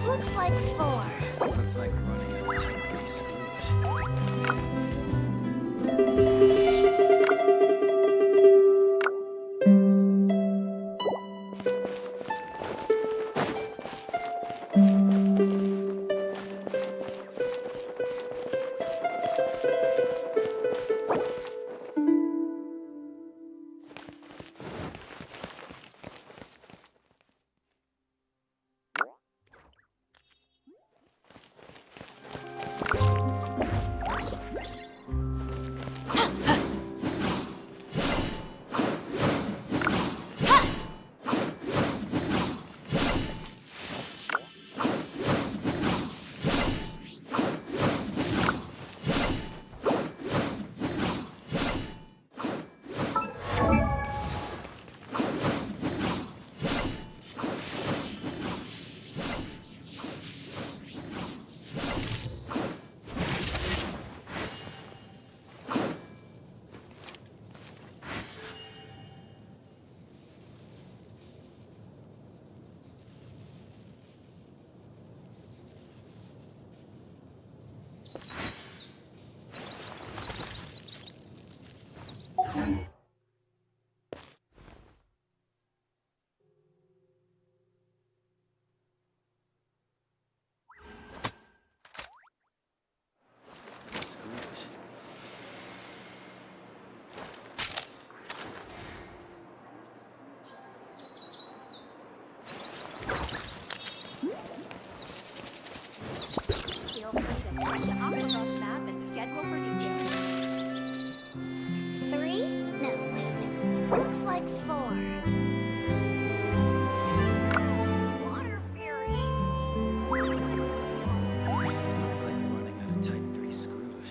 Looks like 4. Looks like running out of tight three screws. Feel free to check the Octopus map and schedule for details. 3? No, wait. Looks like 4. Water fairies. Looks like running out of tight three screws.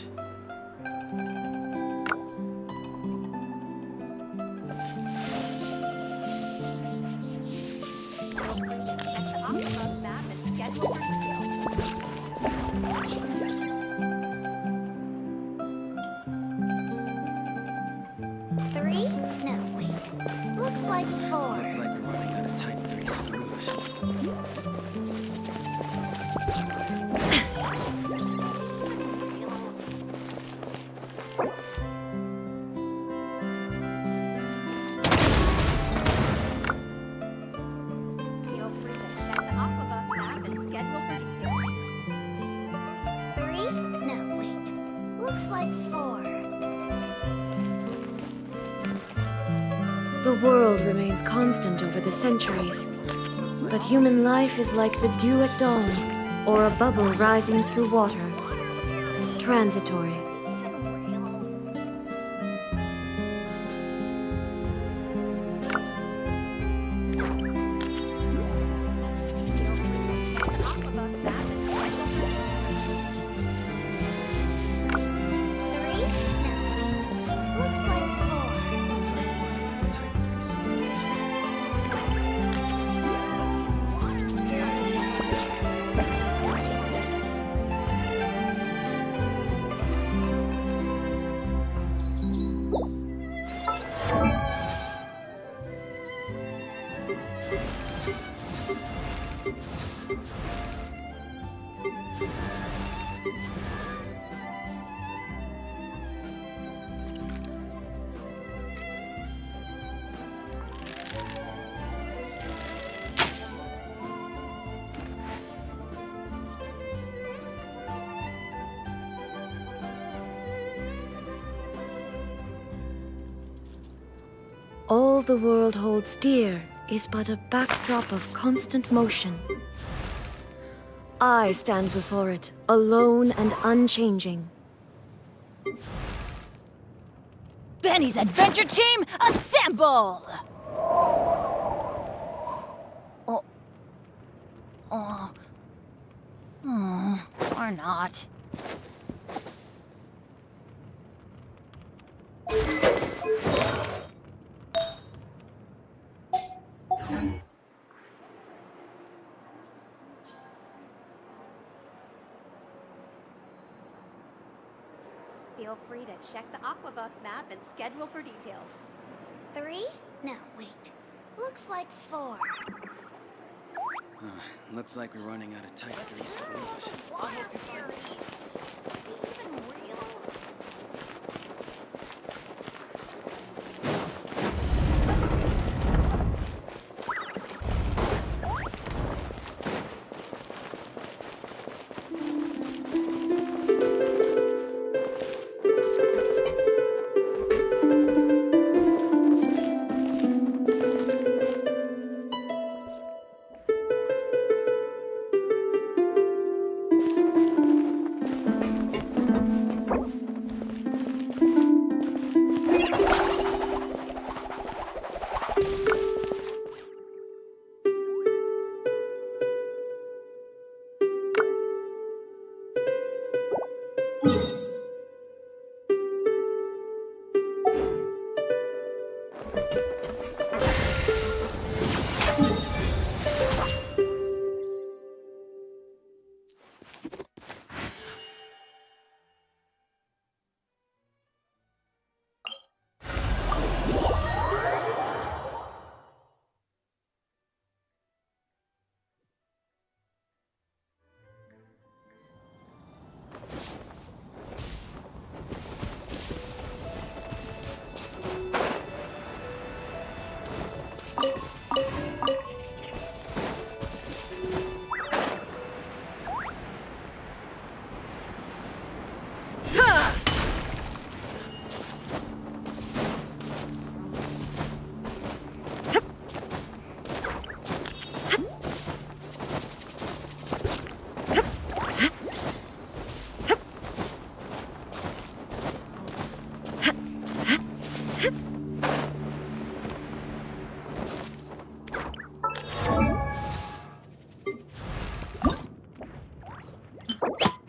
Feel free to check the Octopus map and schedule for details. 3? No, wait. Looks like 4. Looks like running out of tight three screws. Feel free to check the Octopus map and schedule for details. 3? No, wait. Looks like 4. The world remains constant over the centuries, but human life is like the dew at dawn, or a bubble rising through water, transitory. Feel free to check the Octopus map and schedule for details. 3? No, wait. Looks like 4. Looks like running out of tight three screws. All the world holds dear is but a backdrop of constant motion. I stand before it, alone and unchanging. Benny's adventure team, assemble! not. Feel free to check the Aquabus map and schedule for details. 3? No, wait. Looks like 4. Looks like we're running out of type 3 sewage. Water fairies. Are they even real?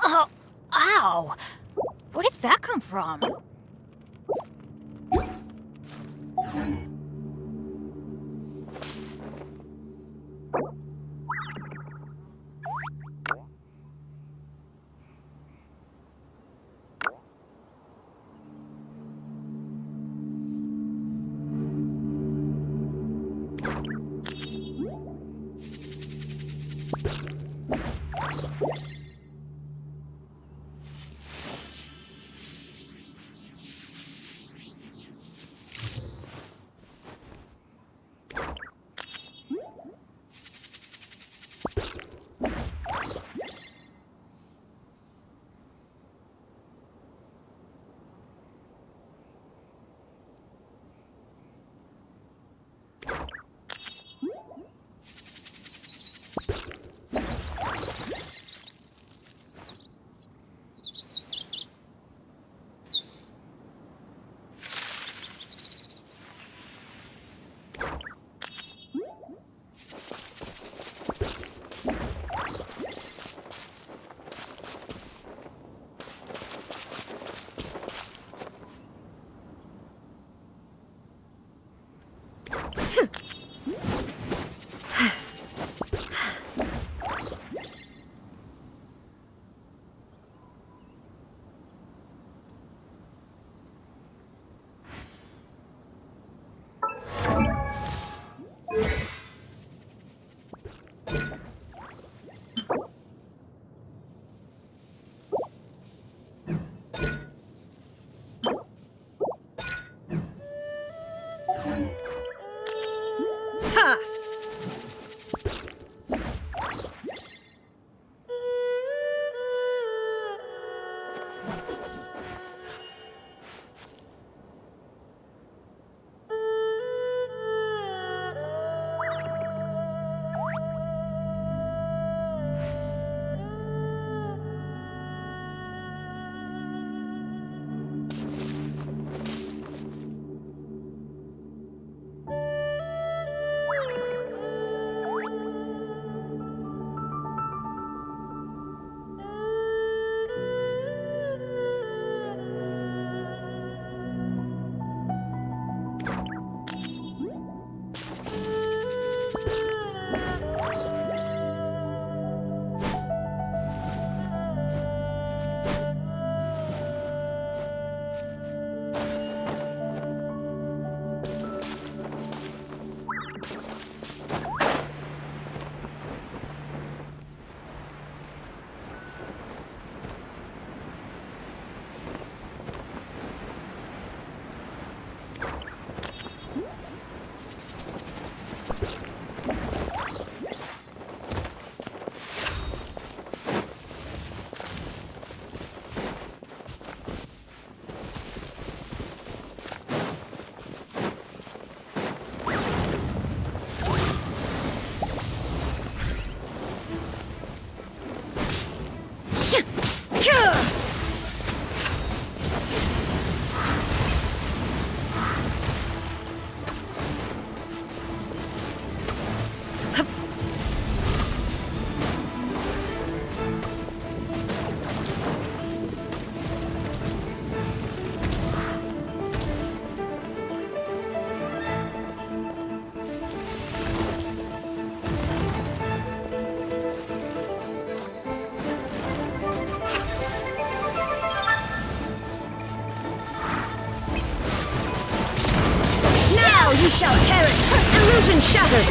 Oh, ow! Where did that come from? shall perish! Illusion shattered!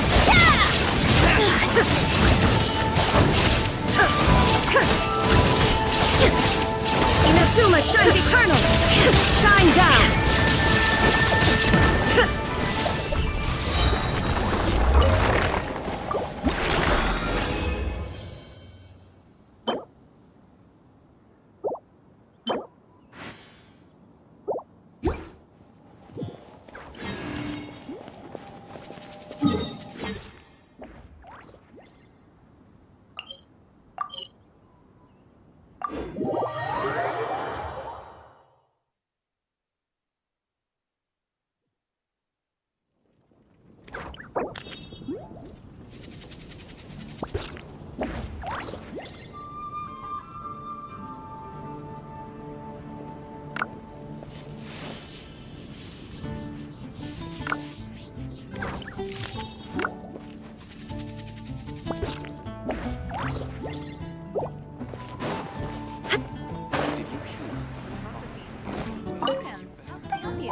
Inazuma shines eternal! Shine down! Welcome. How can I help you?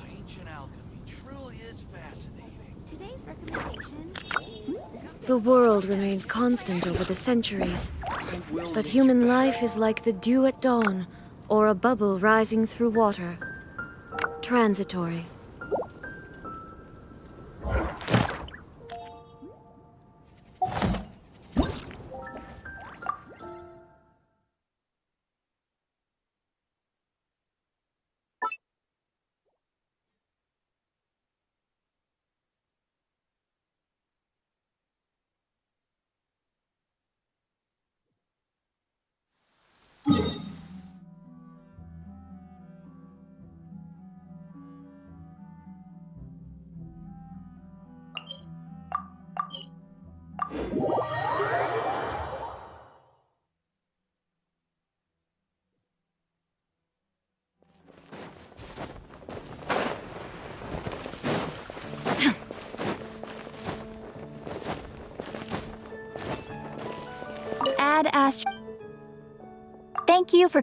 Ancient alchemy truly is fascinating. Today's recommendation is the The world remains constant over the centuries, but human life is like the dew at dawn, or a bubble rising through water. Transitory. Add ast. Thank you for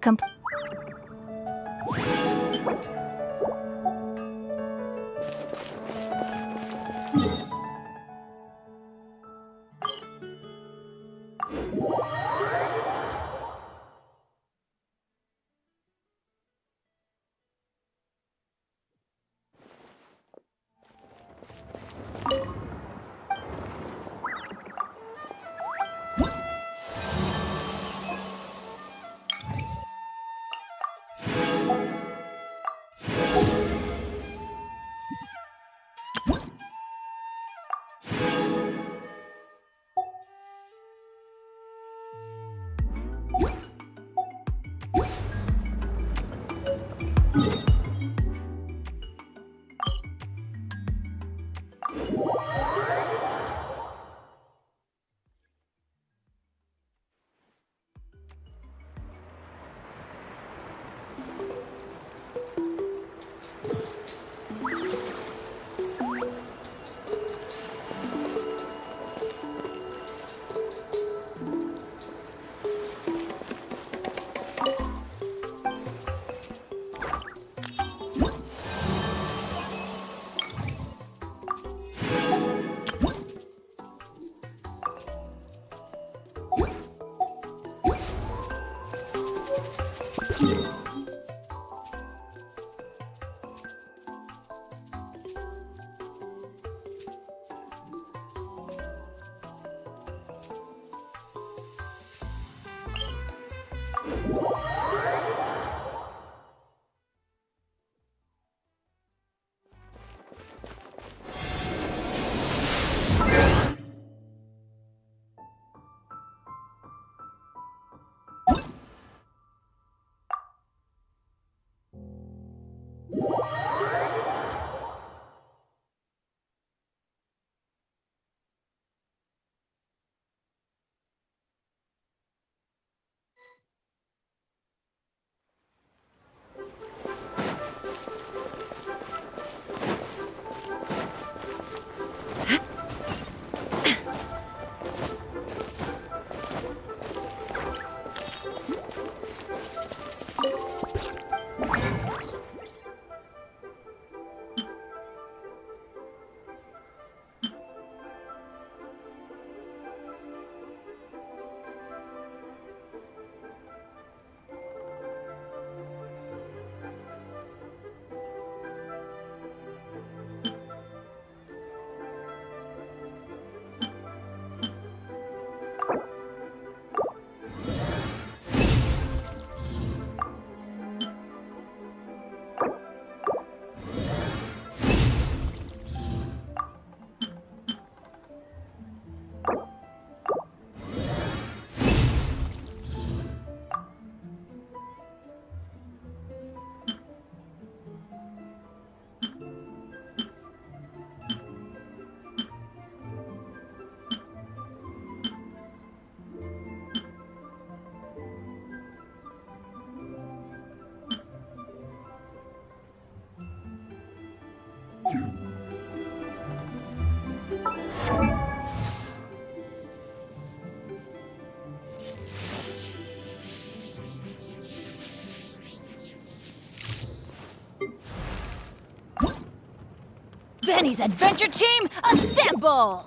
Penny's adventure team, assemble!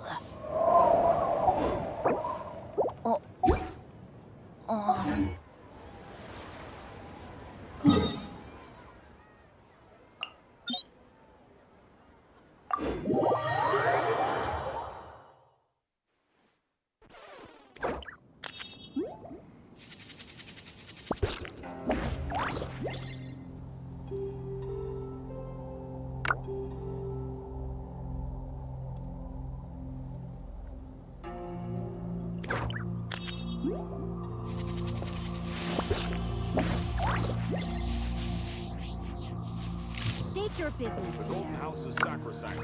State your business The Golden here. House is sacrosanct.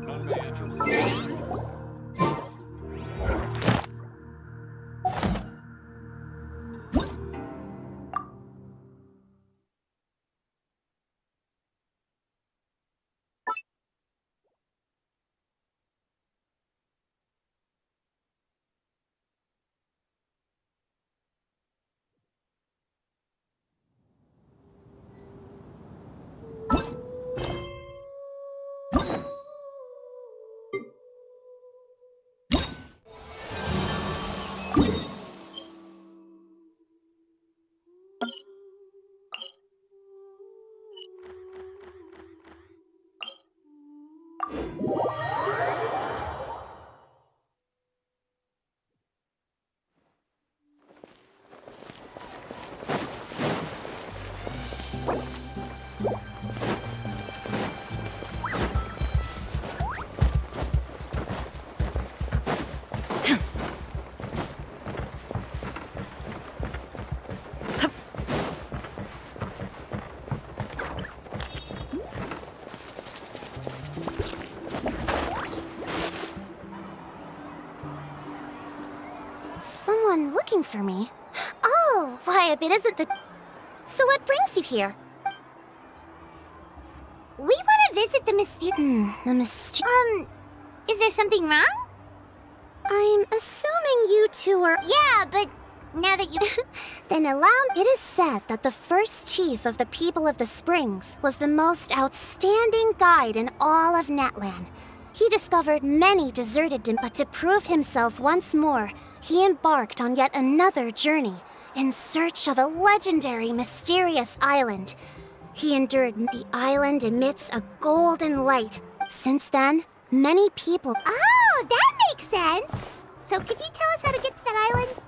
None may enter. Someone looking for me? Oh, why, if it isn't the... So what brings you here? We want to visit the is there something wrong? I'm assuming you two are... Yeah, but now that you... Then allow... It is said that the first chief of the people of the Springs was the most outstanding guide in all of Natlan. He discovered many deserted... But to prove himself once more, he embarked on yet another journey in search of a legendary, mysterious island. He endured... The island emits a golden light. Since then, many people... Oh, that makes sense! So could you tell us how to get to that island?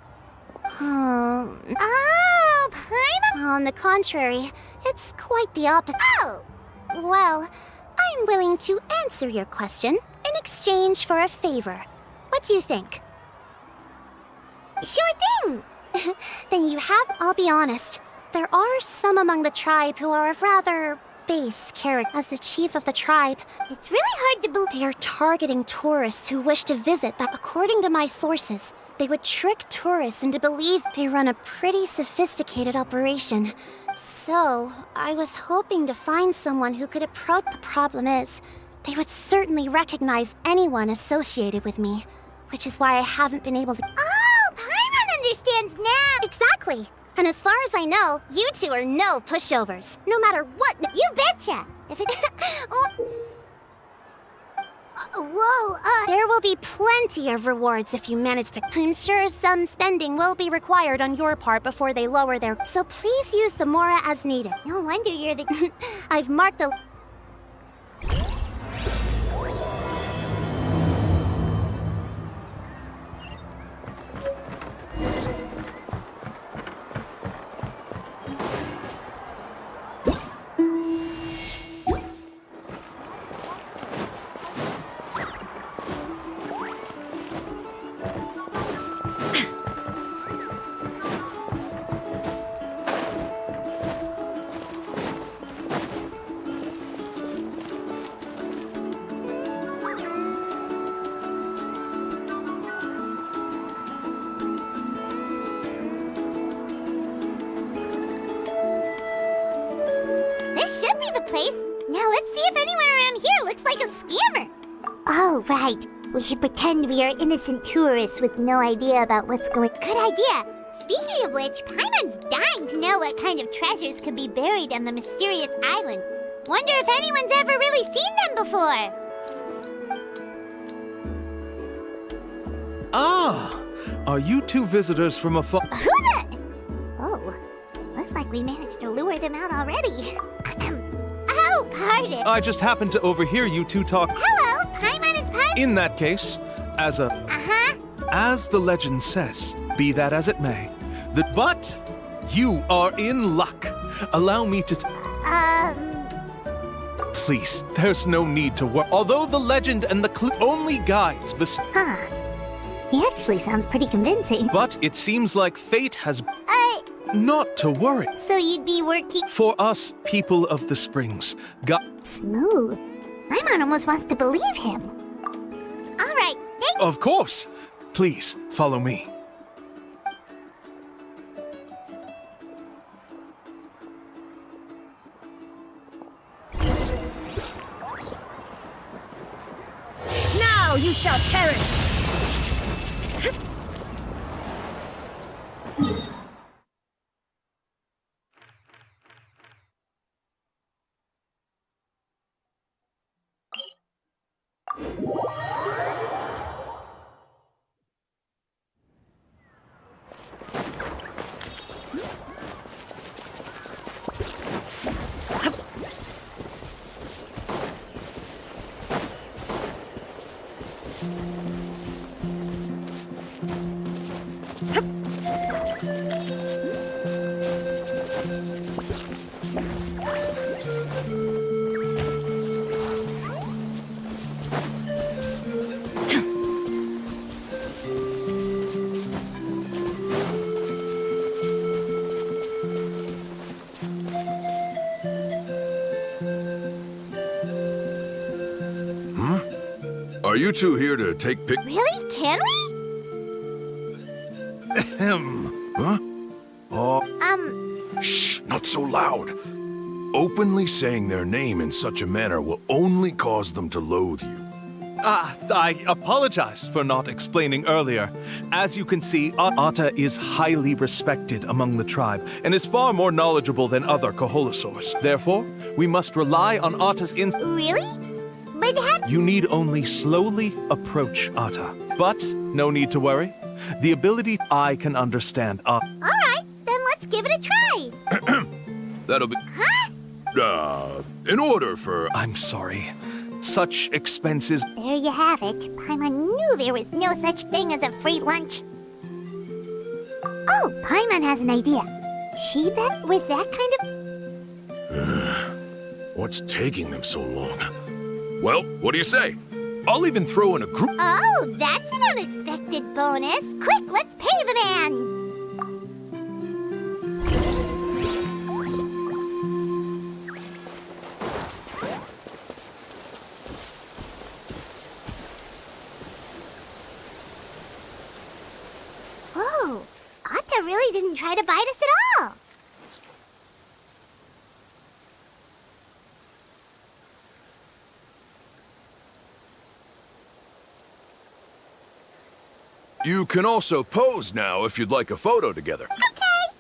Oh, Paimon? On the contrary, it's quite the opposite. Oh! Well, I'm willing to answer your question in exchange for a favor. What do you think? Sure thing! Then you have... I'll be honest. There are some among the tribe who are of rather base character. As the chief of the tribe, it's really hard to believe. They are targeting tourists who wish to visit that, according to my sources, they would trick tourists into believe they run a pretty sophisticated operation. So, I was hoping to find someone who could approach. The problem is, they would certainly recognize anyone associated with me, which is why I haven't been able to... Oh, Paimon understands now! Exactly! And as far as I know, you two are no pushovers, no matter what... You betcha! If it... There will be plenty of rewards if you manage to... I'm sure some spending will be required on your part before they lower their... So please use the Mora as needed. No wonder you're the... I've marked the... This should be the place. Now let's see if anyone around here looks like a scammer. Oh, right. We should pretend we are innocent tourists with no idea about what's going... Good idea. Speaking of which, Paimon's dying to know what kind of treasures could be buried on the mysterious island. Wonder if anyone's ever really seen them before. Ah, are you two visitors from afar? Oh, looks like we managed to lure them out already. Oh, pardon. I just happened to overhear you two talk. Hello, Paimon is Paimon. In that case, as the legend says, be that as it may, but you are in luck. Allow me to. Please, there's no need to worry. Although the legend and the clue only guides, Huh. He actually sounds pretty convincing. but it seems like fate has. Not to worry. So you'd be working For us, people of the springs, smooth. Paimon almost wants to believe him. All right, of course. Please follow me. Now you shall perish! Are you two here to take pic? really? Can we? Huh? Shh, not so loud. Openly saying their name in such a manner will only cause them to loathe you. I apologize for not explaining earlier. As you can see, Atta is highly respected among the tribe and is far more knowledgeable than other Koholosaurs. Therefore, we must rely on Atta's Really? But You need only slowly approach Atta. But no need to worry. The ability I can understand all right, then let's give it a try. That'll be. In order for. I'm sorry. Such expenses. There you have it. Paimon knew there was no such thing as a free lunch. Oh, Paimon has an idea. She bet with that kind of... What's taking them so long? Well, what do you say? I'll even throw in a group. Oh, that's an unexpected bonus. Quick, let's pay the man. Whoa, Atta really didn't try to bite us at all. You can also pose now if you'd like a photo together. Okay.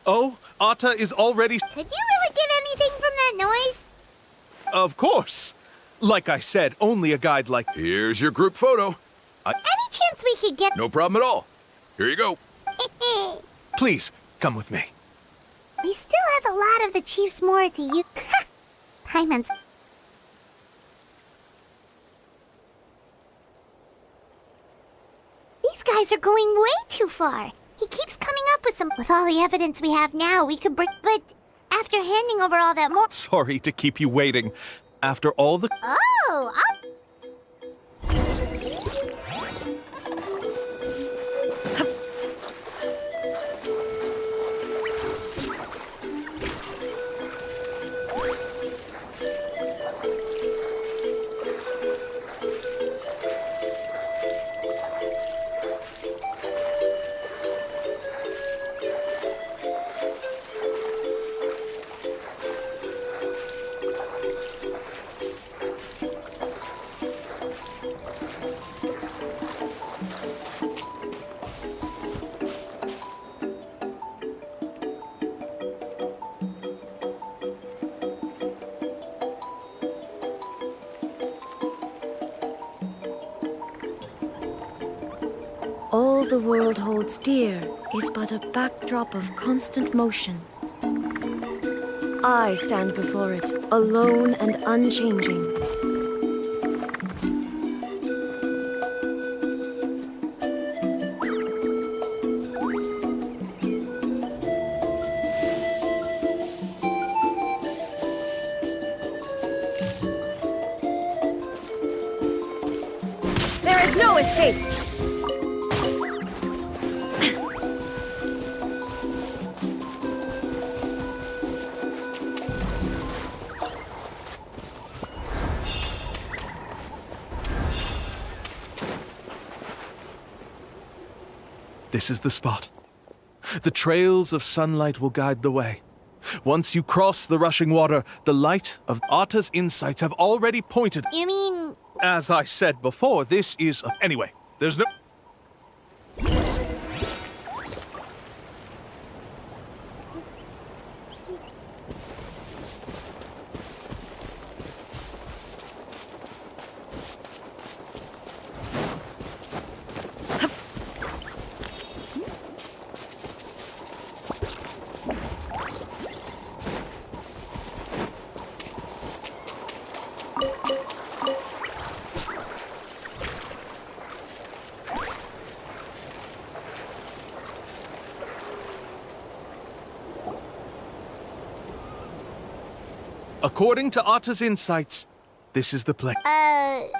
Oh, Atta is already. Could you really get anything from that noise? Of course. Like I said, only a guide like. Here's your group photo. Any chance we could get... No problem at all. Here you go. Please, come with me. We still have a lot of the chief's more to use. Paimon's... These guys are going way too far. He keeps coming up with some... With all the evidence we have now, we could bring... But after handing over all that more... Sorry to keep you waiting. After all the. Oh, All the world holds dear is but a backdrop of constant motion. I stand before it, alone and unchanging. There is no escape! This is the spot. The trails of sunlight will guide the way. Once you cross the rushing water, the light of Atta's insights have already pointed. You mean... As I said before, this is... Anyway, there's no... According to Atta's insights, this is the place.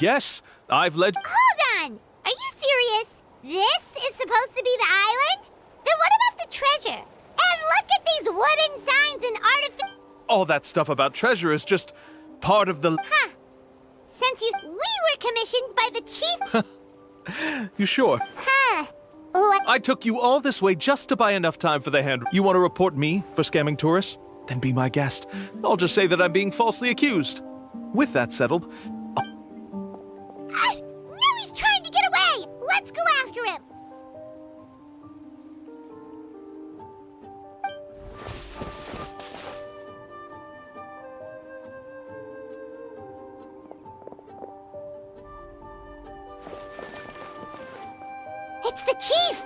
Yes, I've led... Hold on! Are you serious? This is supposed to be the island? Then what about the treasure? And look at these wooden signs and artificial... All that stuff about treasure is just part of the... Huh. Since we were commissioned by the chief... You sure? Huh. What? I took you all this way just to buy enough time for the hand. You want to report me for scamming tourists? Then be my guest. I'll just say that I'm being falsely accused. With that settled, Now he's trying to get away! Let's go after him! It's the chief!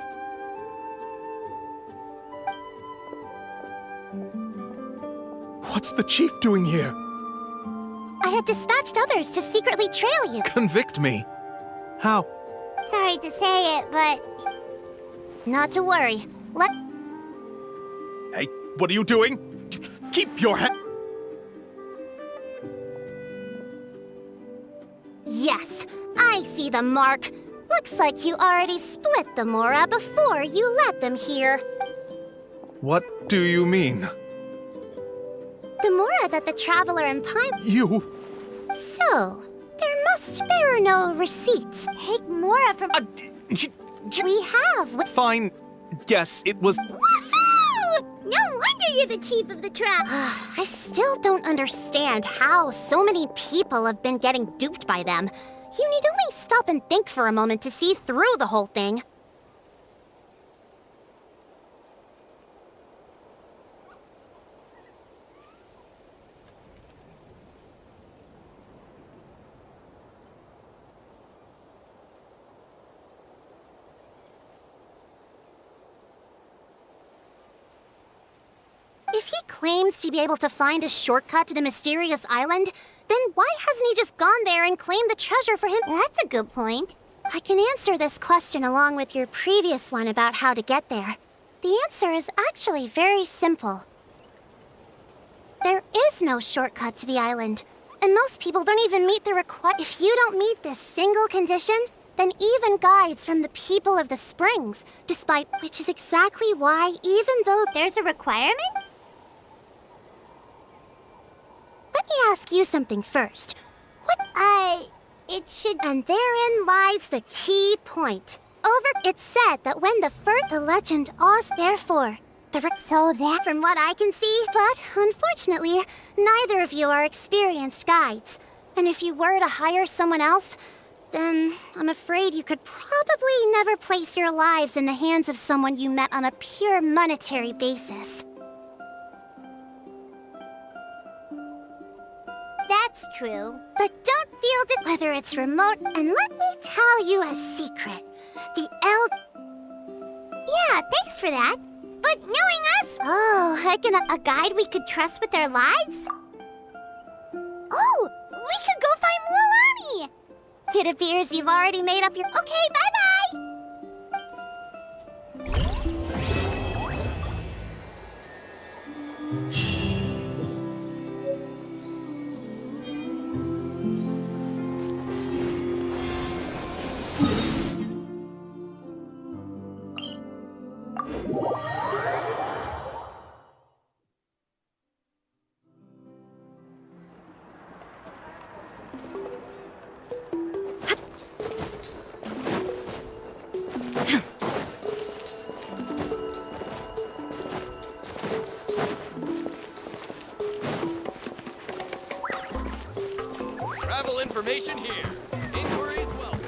what's the chief doing here? I had dispatched others to secretly trail you. Convict me. How? Sorry to say it, but... Not to worry. Hey, what are you doing? Keep your head... Yes, I see the mark. Looks like you already split the Mora before you let them here. What do you mean? The Mora that the Traveler and Pine... You... So, there are no receipts. Take Mora from... We have... Fine. Yes, it was... Woohoo! No wonder you're the chief of the trap. I still don't understand how so many people have been getting duped by them. You need only stop and think for a moment to see through the whole thing. If he claims to be able to find a shortcut to the mysterious island, then why hasn't he just gone there and claimed the treasure for him? That's a good point. I can answer this question along with your previous one about how to get there. The answer is actually very simple. There is no shortcut to the island, and most people don't even meet the If you don't meet this single condition, then even guides from the people of the springs, which is exactly why, even though there's a requirement? Let me ask you something first. And therein lies the key point. It's said that when the legend therefore, from what I can see, but unfortunately, neither of you are experienced guides. And if you were to hire someone else, then I'm afraid you could probably never place your lives in the hands of someone you met on a pure monetary basis. That's true. But don't feel whether it's remote, and let me tell you a secret. thanks for that. But knowing us... Oh, a guide we could trust with our lives? Oh, we could go find Mualani! It appears you've already made up your... Okay, bye-bye! Travel information here. Inquiries welcome.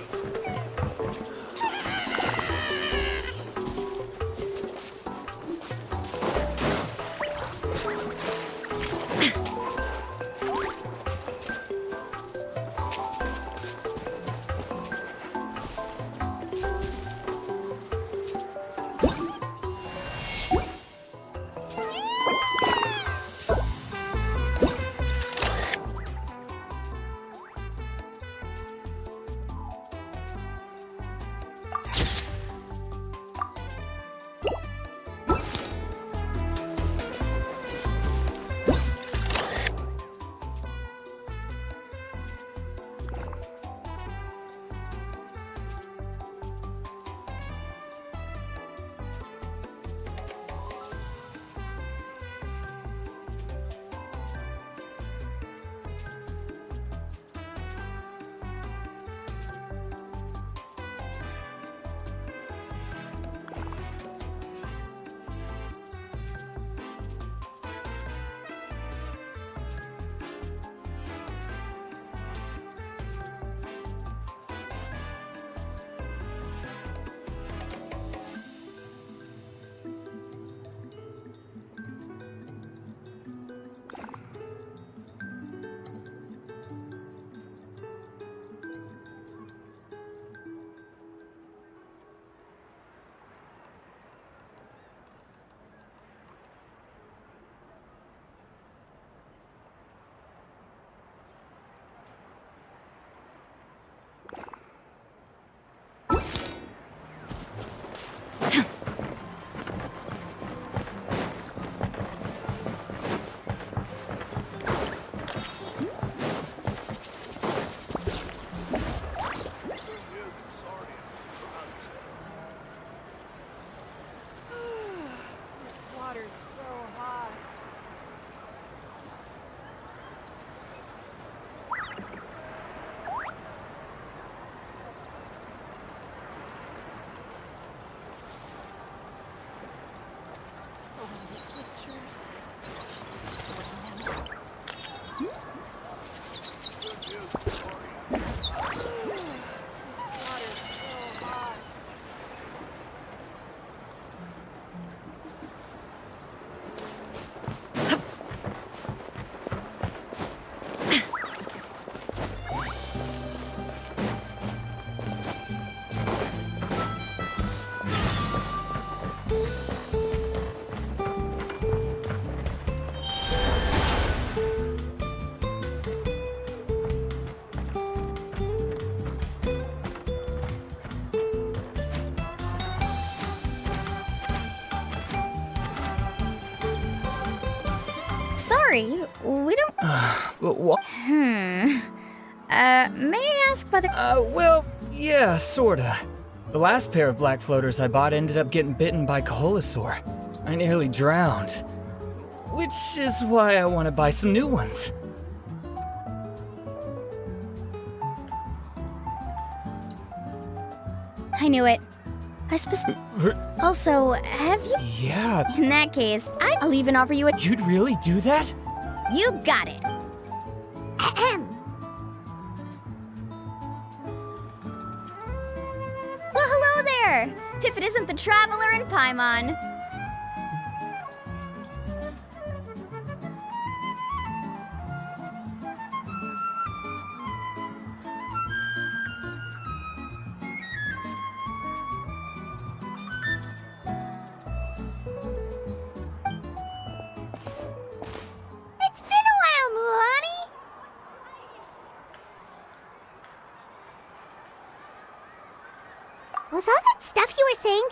Sorry, we don't. What? May I ask whether. Well, yeah, sorta. The last pair of black floaters I bought ended up getting bitten by Koholosaur. I nearly drowned. Which is why I want to buy some new ones. I knew it. I Also, have you? Yeah, In that case, I'll even offer you a. you'd really do that? You got it. Ahem. Well, hello there. If it isn't the Traveler in Paimon.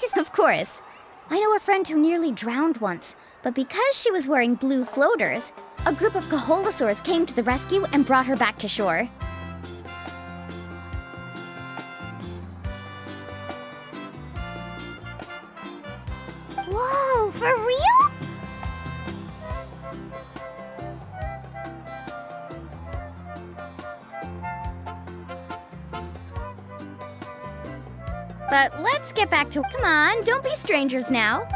just. Of course. I know a friend who nearly drowned once, but because she was wearing blue floaters, a group of Kaholosaurs came to the rescue and brought her back to shore. Whoa, for real? But let's get back to. Come on, don't be strangers now.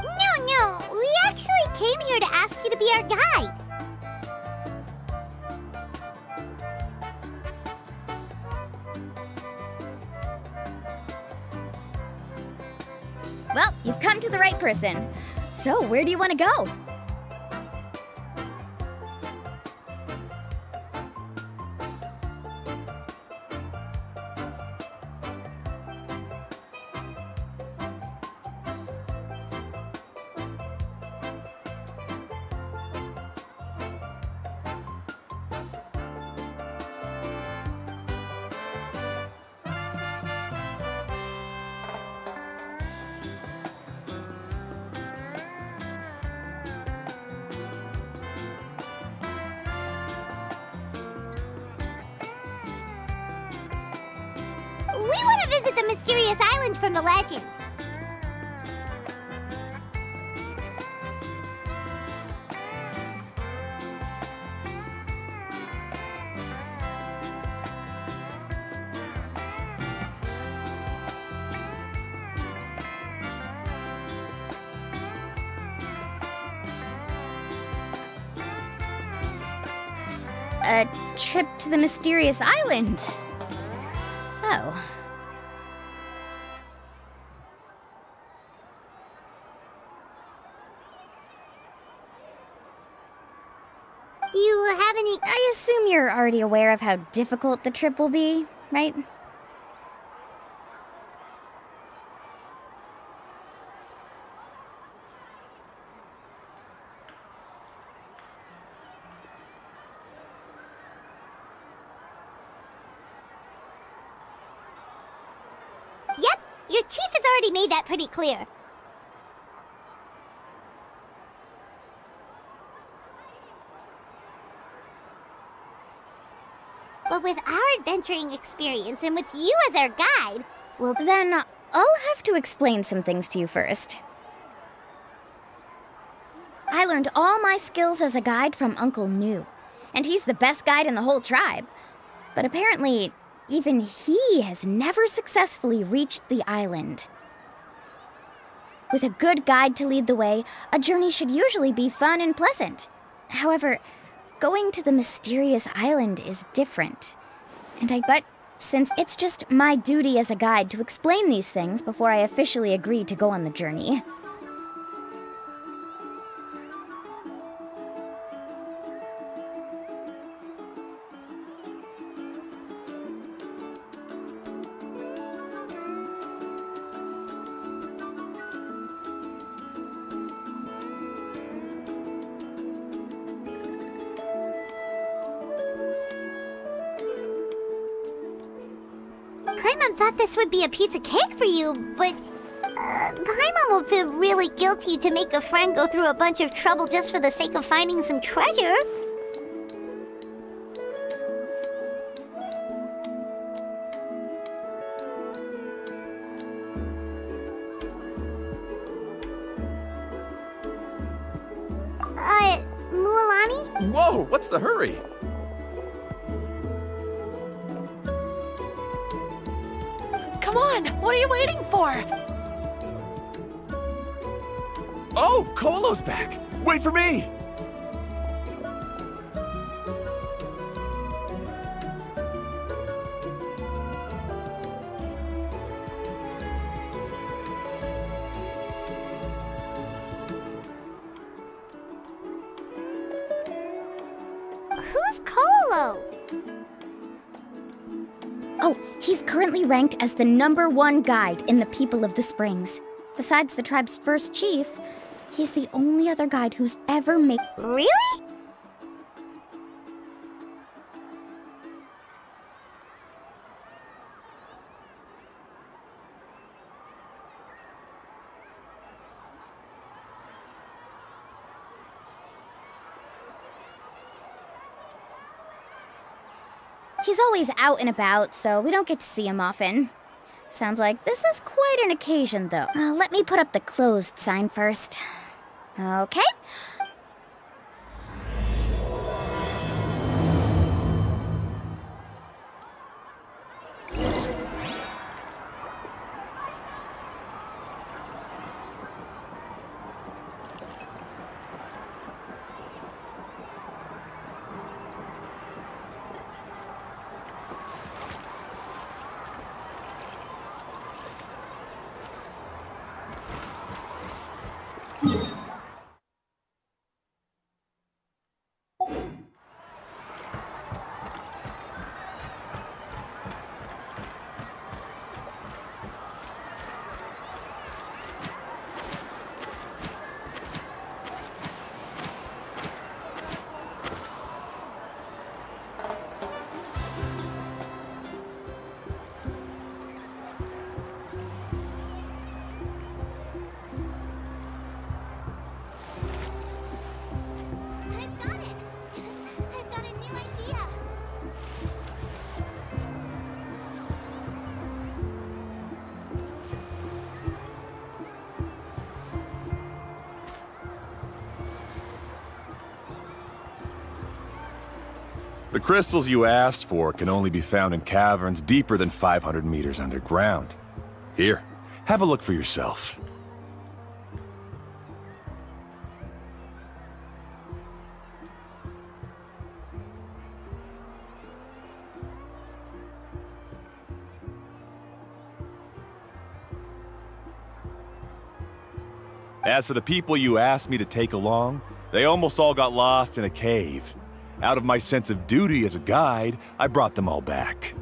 No, we actually came here to ask you to be our guide. Well, you've come to the right person. So, where do you want to go? We want to visit the mysterious island from the legend. A trip to the mysterious island. Oh. Do you have any... I assume you're already aware of how difficult the trip will be, right? Yep, your chief has already made that pretty clear. But with our adventuring experience and with you as our guide, Well, then I'll have to explain some things to you first. I learned all my skills as a guide from Uncle New, and he's the best guide in the whole tribe. But apparently, even he has never successfully reached the island. With a good guide to lead the way, a journey should usually be fun and pleasant. However, going to the mysterious island is different. But since it's just my duty as a guide to explain these things before I officially agree to go on the journey. Paimon thought this would be a piece of cake for you, but... Paimon will feel really guilty to make a friend go through a bunch of trouble just for the sake of finding some treasure. Mualani? Whoa, what's the hurry? Come on, what are you waiting for? Oh, Kolo's back! Wait for me! Who's Kolo? Oh, he's currently ranked as the #1 guide in the People of the Springs. Besides the tribe's first chief, he's the only other guide who's ever made... Really? He's always out and about, so we don't get to see him often. Sounds like this is quite an occasion, though. Let me put up the closed sign first. Okay. I've got it! I've got a new idea! The crystals you asked for can only be found in caverns deeper than 500 meters underground. Here, have a look for yourself. As for the people you asked me to take along, they almost all got lost in a cave. Out of my sense of duty as a guide, I brought them all back.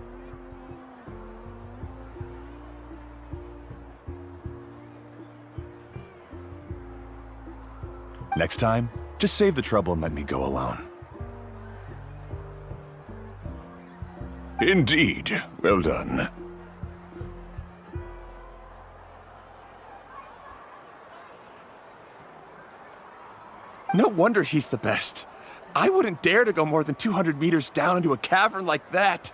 Next time, just save the trouble and let me go alone. Indeed. Well done. No wonder he's the best. I wouldn't dare to go more than 200 meters down into a cavern like that.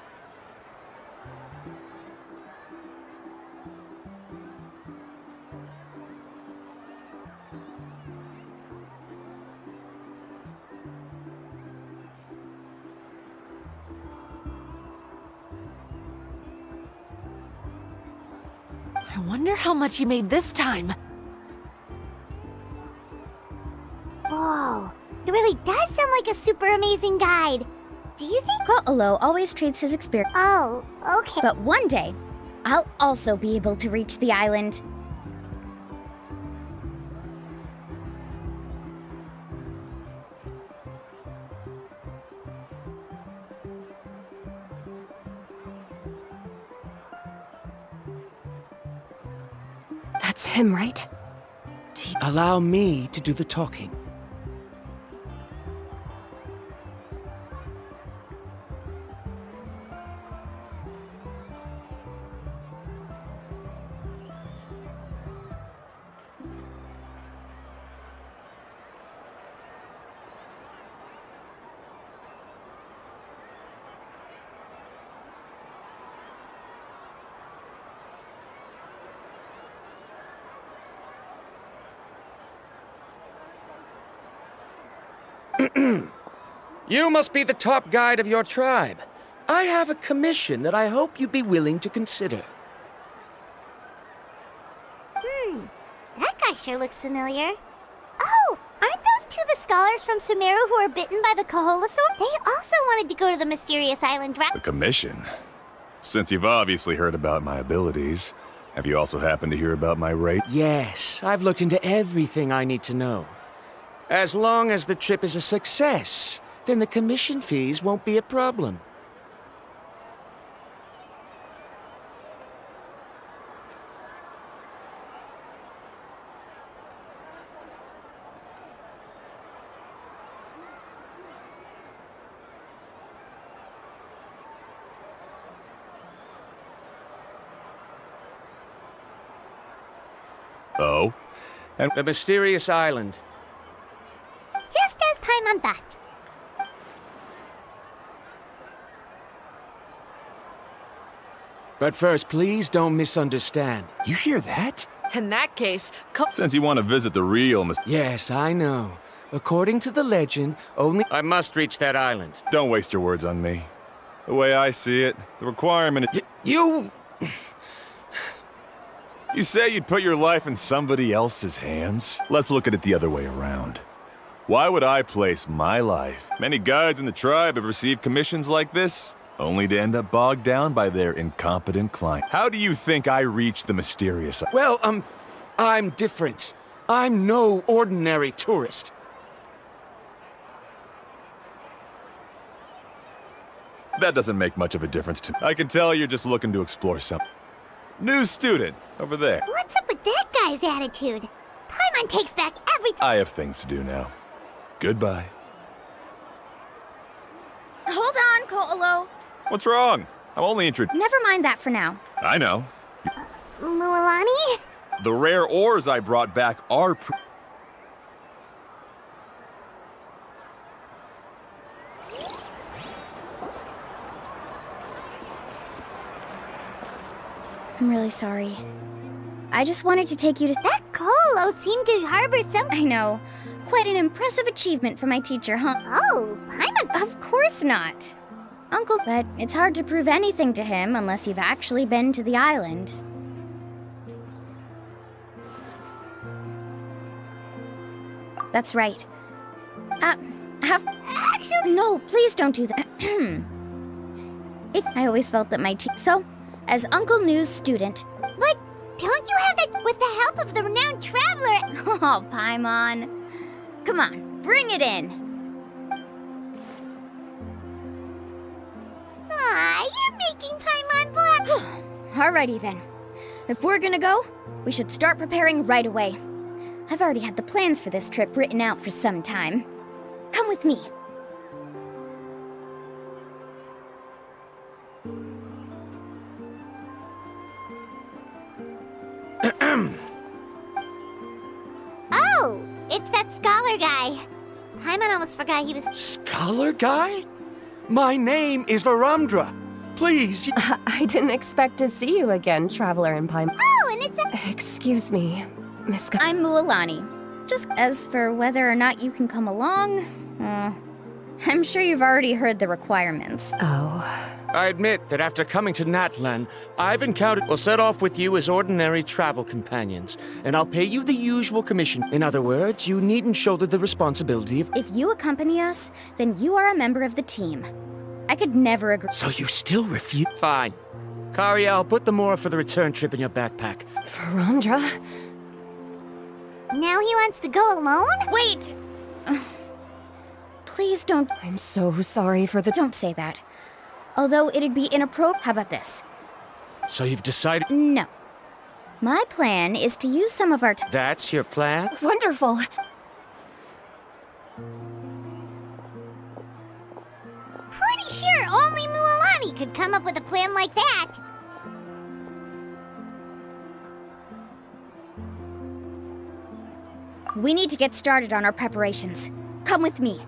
I wonder how much he made this time. Whoa, it really does sound like a super amazing guide. Do you think? Ko'olo always treats his experience. Oh, okay. But one day, I'll also be able to reach the island. That's him, right? Allow me to do the talking. You must be the top guide of your tribe. I have a commission that I hope you'd be willing to consider. That guy sure looks familiar. Oh, aren't those two the scholars from Sumeru who were bitten by the Koholosaur? They also wanted to go to the mysterious island, right? A commission? Since you've obviously heard about my abilities, have you also happened to hear about my rate? Yes, I've looked into everything I need to know. As long as the trip is a success, then the commission fees won't be a problem. Oh? And The mysterious island. Just as Paimon thought. But first, please don't misunderstand. You hear that? In that case, Since you want to visit the real Yes, I know. According to the legend, only I must reach that island. Don't waste your words on me. The way I see it, the requirement is... You... You say you'd put your life in somebody else's hands? Let's look at it the other way around. Why would I place my life? Many guides in the tribe have received commissions like this, only to end up bogged down by their incompetent client. How do you think I reached the mysterious... Well, I'm different. I'm no ordinary tourist. That doesn't make much of a difference to me. I can tell you're just looking to explore something. New student, over there. What's up with that guy's attitude? Paimon takes back everything. I have things to do now. Goodbye. Hold on, Ko'olo. What's wrong? I'm only introduced. Never mind that for now. I know. Mualani? The rare ores I brought back are I'm really sorry. I just wanted to take you to... That Colo seemed to harbor some... I know. Quite an impressive achievement for my teacher, huh? Oh, Paimon... Of course not. Uncle, but it's hard to prove anything to him unless you've actually been to the island. That's right. Actually... No, please don't do that. If I always felt that my So, as Uncle New's student... But don't you have it with the help of the renowned traveler? Oh, Paimon. Come on, bring it in. Aw, you're making Paimon blush. Alrighty then. If we're gonna go, we should start preparing right away. I've already had the plans for this trip written out for some time. Come with me. Oh, it's that scholar guy. Paimon almost forgot he was... Scholar guy? My name is Varamdra. Please. I didn't expect to see you again, Traveler in Paimon. Oh, and it's a... Excuse me, Miss... I'm Mualani. Just as for whether or not you can come along, I'm sure you've already heard the requirements. Oh. I admit that after coming to Natlan, I've encountered... We'll set off with you as ordinary travel companions, and I'll pay you the usual commission. In other words, you needn't shoulder the responsibility of... If you accompany us, then you are a member of the team. I could never agree. So you still refuse? Fine. Kariel, put the more for the return trip in your backpack. Verandra? Now he wants to go alone? Wait! Please don't... I'm so sorry for the... Don't say that. Although it'd be inappropriate. How about this? So you've decided... No. My plan is to use some of our... That's your plan? Wonderful! Pretty sure only Mualani could come up with a plan like that. We need to get started on our preparations. Come with me.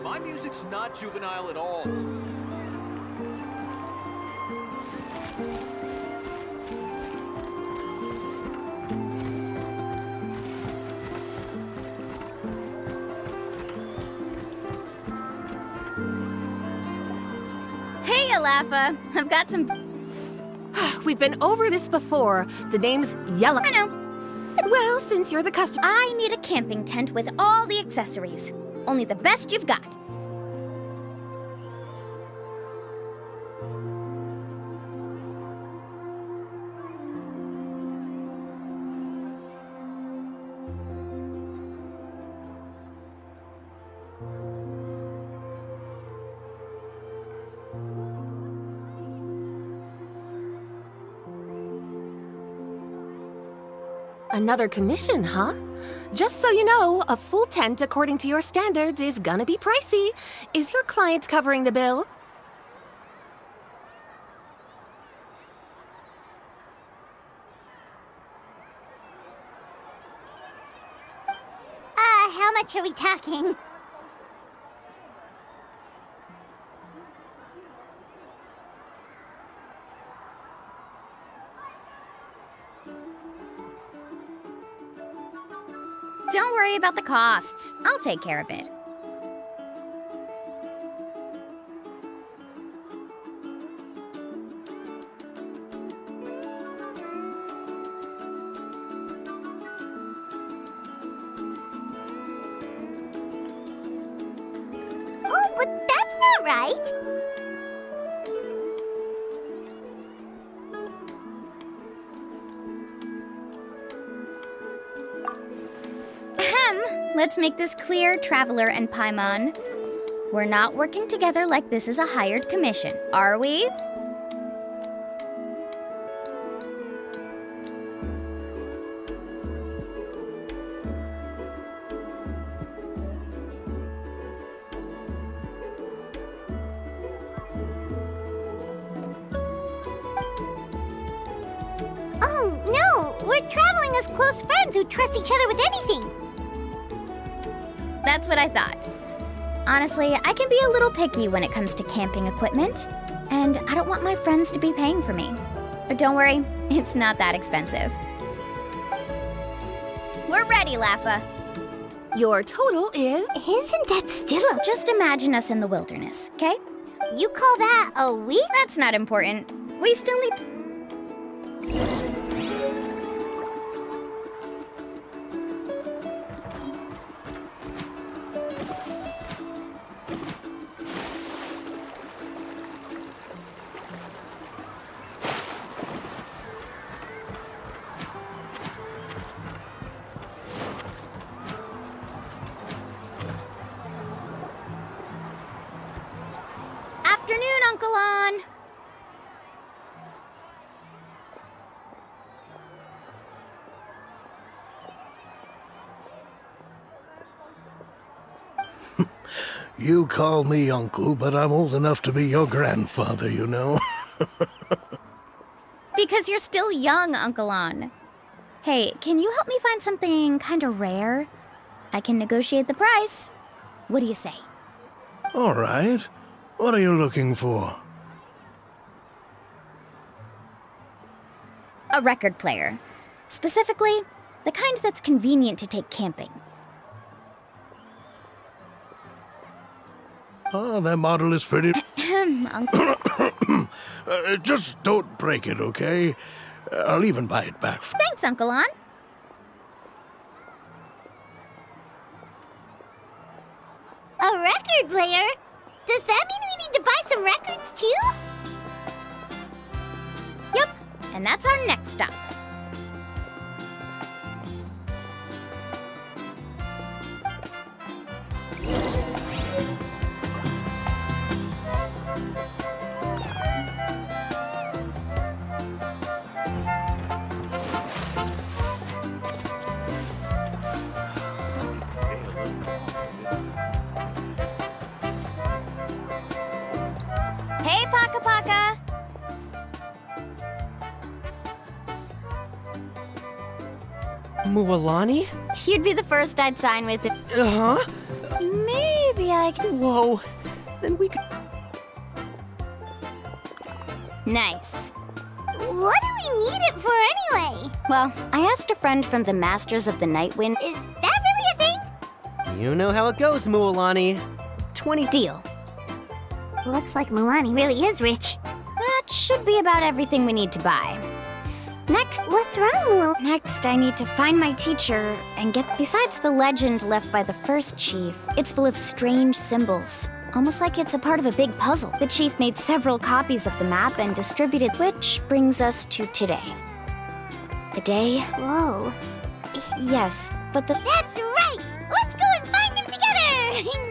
My music's not juvenile at all. Hey, Alafa. I've got some... We've been over this before. The name's Yellow. I know. Well, since you're the customer... I need a camping tent with all the accessories. Only the best you've got. Another commission, huh? Just so you know, a full tent according to your standards is gonna be pricey. Is your client covering the bill? How much are we talking? Don't worry about the costs. I'll take care of it. Oh, but that's not right. Let's make this clear, Traveler and Paimon. We're not working together like this is a hired commission, are we? Oh, no! We're traveling as close friends who trust each other with anything. That's what I thought. Honestly, I can be a little picky when it comes to camping equipment, and I don't want my friends to be paying for me. But don't worry, it's not that expensive. We're ready, Laffa. Your total is... Isn't that still a... Just imagine us in the wilderness, okay? You call that a week? That's not important. We still need... Afternoon, Uncle On. You call me uncle, but I'm old enough to be your grandfather, you know. Because you're still young, Uncle On. Hey, can you help me find something kind of rare? I can negotiate the price. What do you say? All right. What are you looking for? A record player. Specifically, the kind that's convenient to take camping. Oh, that model is pretty... Uncle. Just don't break it, okay? I'll even buy it back. Thanks, Uncle On. A record player? Does that mean we need to buy some records too? Yep, and that's our next stop. Hey, Paka Paka! Mualani? You'd be the first I'd sign with. Huh? Maybe I can. Whoa. Then we could... Nice. What do we need it for anyway? Well, I asked a friend from the Masters of the Nightwind. Is that really a thing? You know how it goes, Mualani. 20 Deal. Looks like Milani really is rich. That should be about everything we need to buy. Next, What's wrong, Mul? Next, I need to find my teacher and get... Besides the legend left by the first chief, it's full of strange symbols. Almost like it's a part of a big puzzle. The chief made several copies of the map and distributed, which brings us to today. The day... Whoa. Yes, but the... That's right! Let's go and find them together!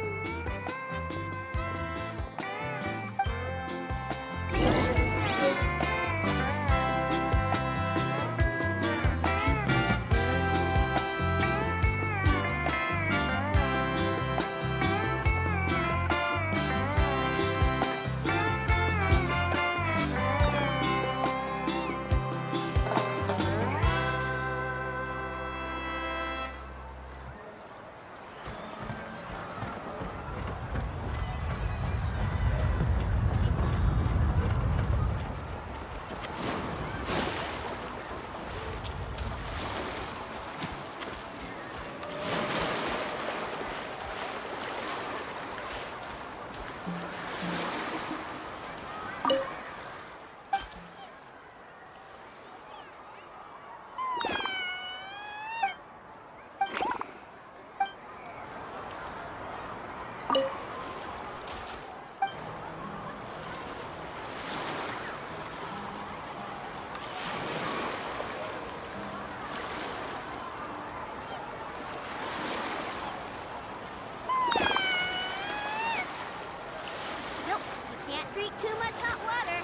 drink too much hot water.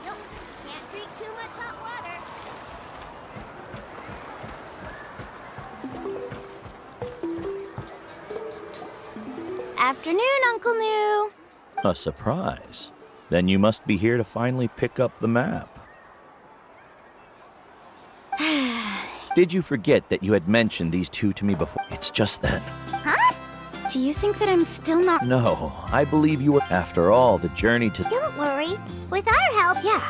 Nope, can't drink too much hot water. Afternoon, Uncle New. A surprise. Then you must be here to finally pick up the map. Did you forget that you had mentioned these two to me before? It's just that. Huh? Do you think that I'm still not... No, I believe you were. After all, the journey to. Don't worry. With our help, Yeah.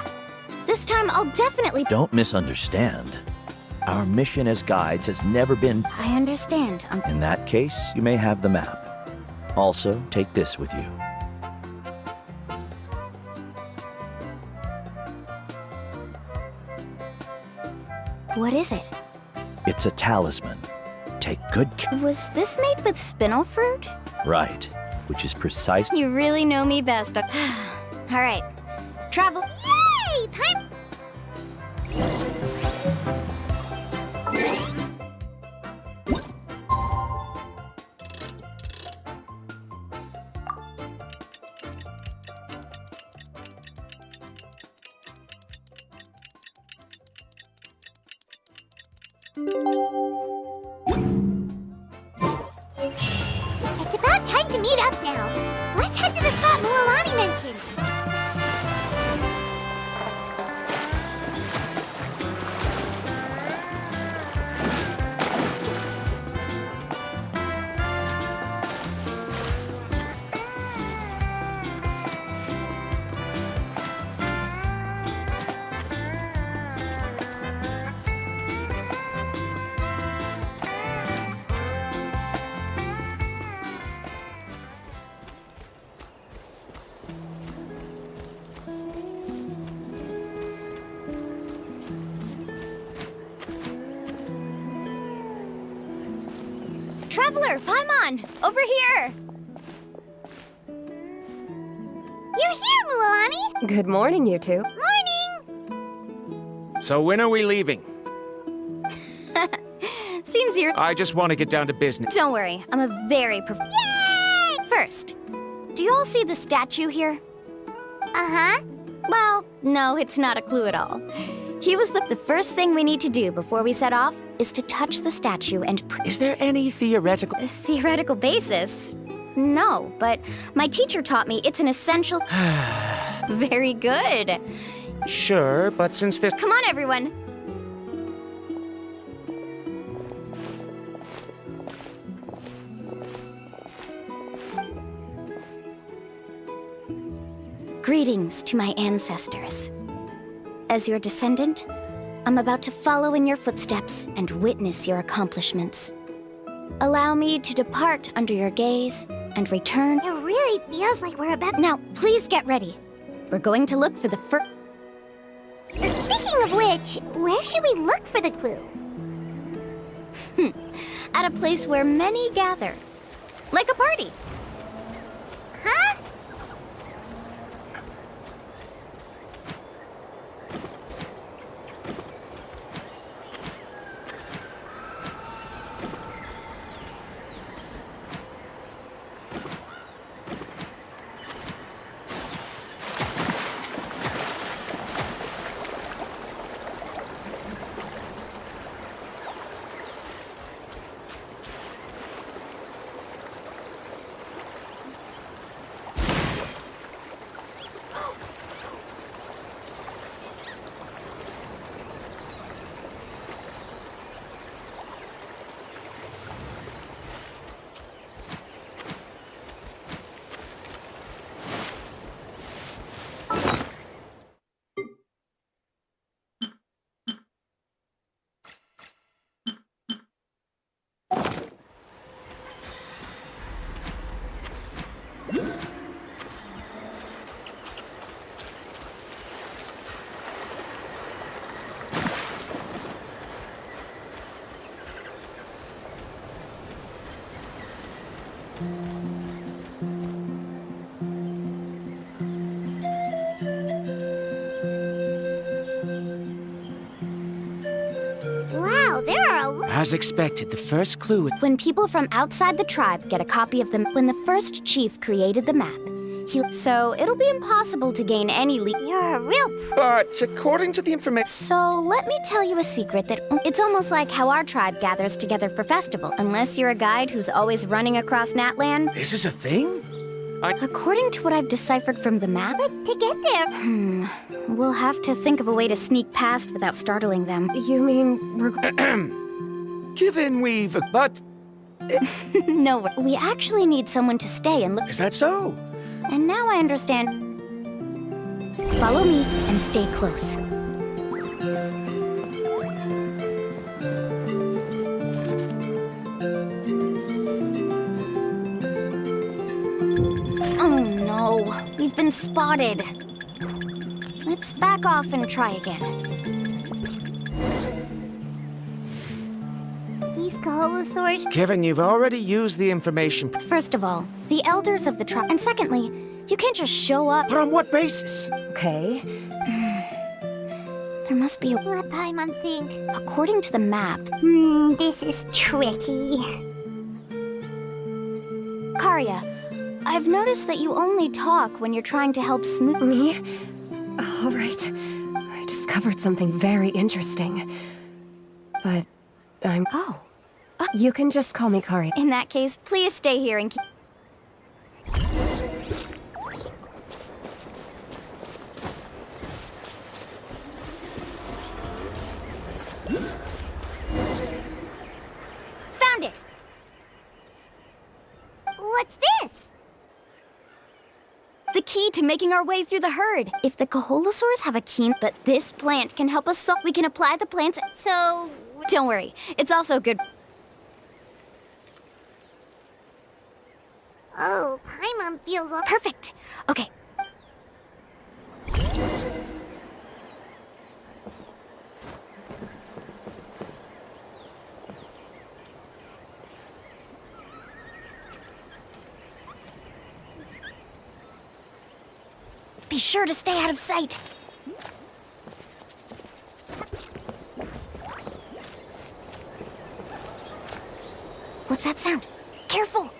This time I'll definitely... Don't misunderstand. Our mission as guides has never been. I understand, Uncle. In that case, you may have the map. Also, take this with you. What is it? It's a talisman. Take good care. Was this made with spinel fruit? Right, which is precise. You really know me best. All right. Travel... yay! Time. It's about time to meet up now. Let's head to the spot Mualani mentioned. Traveler, Paimon! Over here! You're here, Mualani. Good morning, you two. Morning. So when are we leaving? Seems you're... I just want to get down to business. Don't worry, I'm a very Yay! First, do you all see the statue here? Uh-huh. Well, no, it's not a clue at all. He was the first thing we need to do before we set off is to touch the statue and... Is there any theoretical... Theoretical basis? No, but my teacher taught me it's an essential... Very good. Sure, but since this... Come on, everyone. Greetings to my ancestors. As your descendant, I'm about to follow in your footsteps and witness your accomplishments. Allow me to depart under your gaze and return... It really feels like we're about... Now, please get ready. We're going to look for the first... Speaking of which, where should we look for the clue? At a place where many gather. Like a party. Huh? As expected, the first clue... When people from outside the tribe get a copy of them, when the first chief created the map, so it'll be impossible to gain any You're a real But according to the information... So let me tell you a secret that it's almost like how our tribe gathers together for festival. Unless you're a guide who's always running across Natland. This is a thing? According to what I've deciphered from the map, But to get there, we'll have to think of a way to sneak past without startling them. You mean we're Given we've... But... No, we actually need someone to stay and look. Is that so? And now I understand. Follow me and stay close. Oh no, we've been spotted. Let's back off and try again. these Kaholosaurs. Kevin, you've already used the information. First of all, the elders of the tribe. And secondly, you can't just show up. But on what basis? okay? There must be a... Let Paimon think. According to the map, This is tricky. Karya, I've noticed that you only talk when you're trying to help smooth... Me? All right. I discovered something very interesting. But I'm... Oh. You can just call me Kari. In that case, please stay here and keep... Found it! What's this? The key to making our way through the herd. If the Kaholosaurs have a key, but this plant can help us so we can apply the plants. So... Don't worry, it's also good. Oh, Paimon feels all... Perfect. Okay. Be sure to stay out of sight. What's that sound? Careful!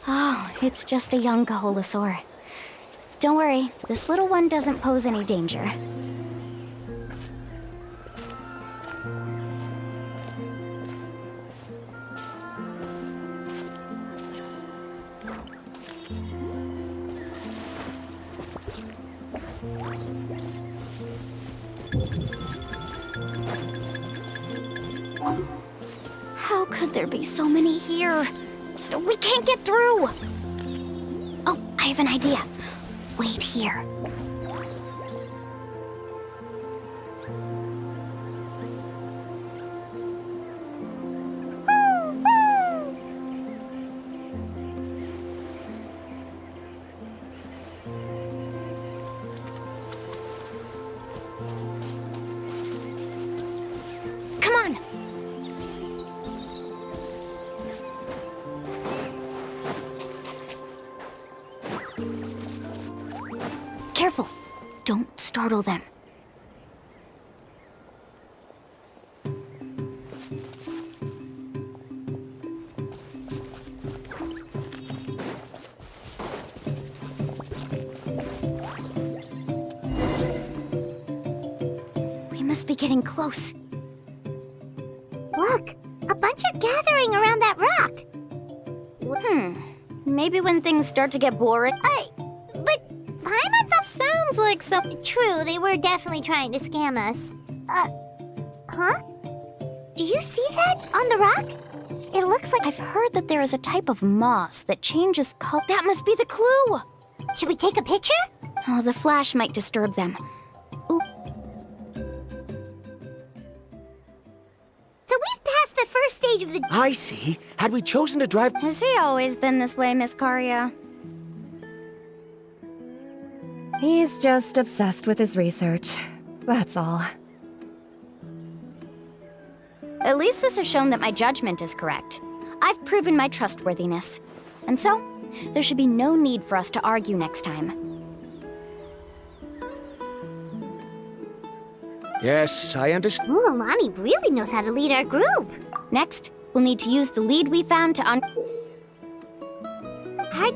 Oh, it's just a young Kaholosaur. Don't worry, this little one doesn't pose any danger. How could there be so many here? We can't get through! Oh, I have an idea. Wait here. Come on! Careful! Don't startle them. We must be getting close. Look, a bunch are gathering around that rock. Maybe when things start to get boring. But Paimon thought... Sounds like some... True, they were definitely trying to scam us. Huh? Do you see that on the rock? It looks like... I've heard that there is a type of moss that changes color. That must be the clue! Should we take a picture? Oh, the flash might disturb them. Ooh. So we've passed the first stage of the... I see. Had we chosen to drive... Has he always been this way, Miss Karya? He's just obsessed with his research. That's all. At least this has shown that my judgment is correct. I've proven my trustworthiness. And so, there should be no need for us to argue next time. Yes, I understand. Ooh, Alani really knows how to lead our group. Next, we'll need to use the lead we found to Hard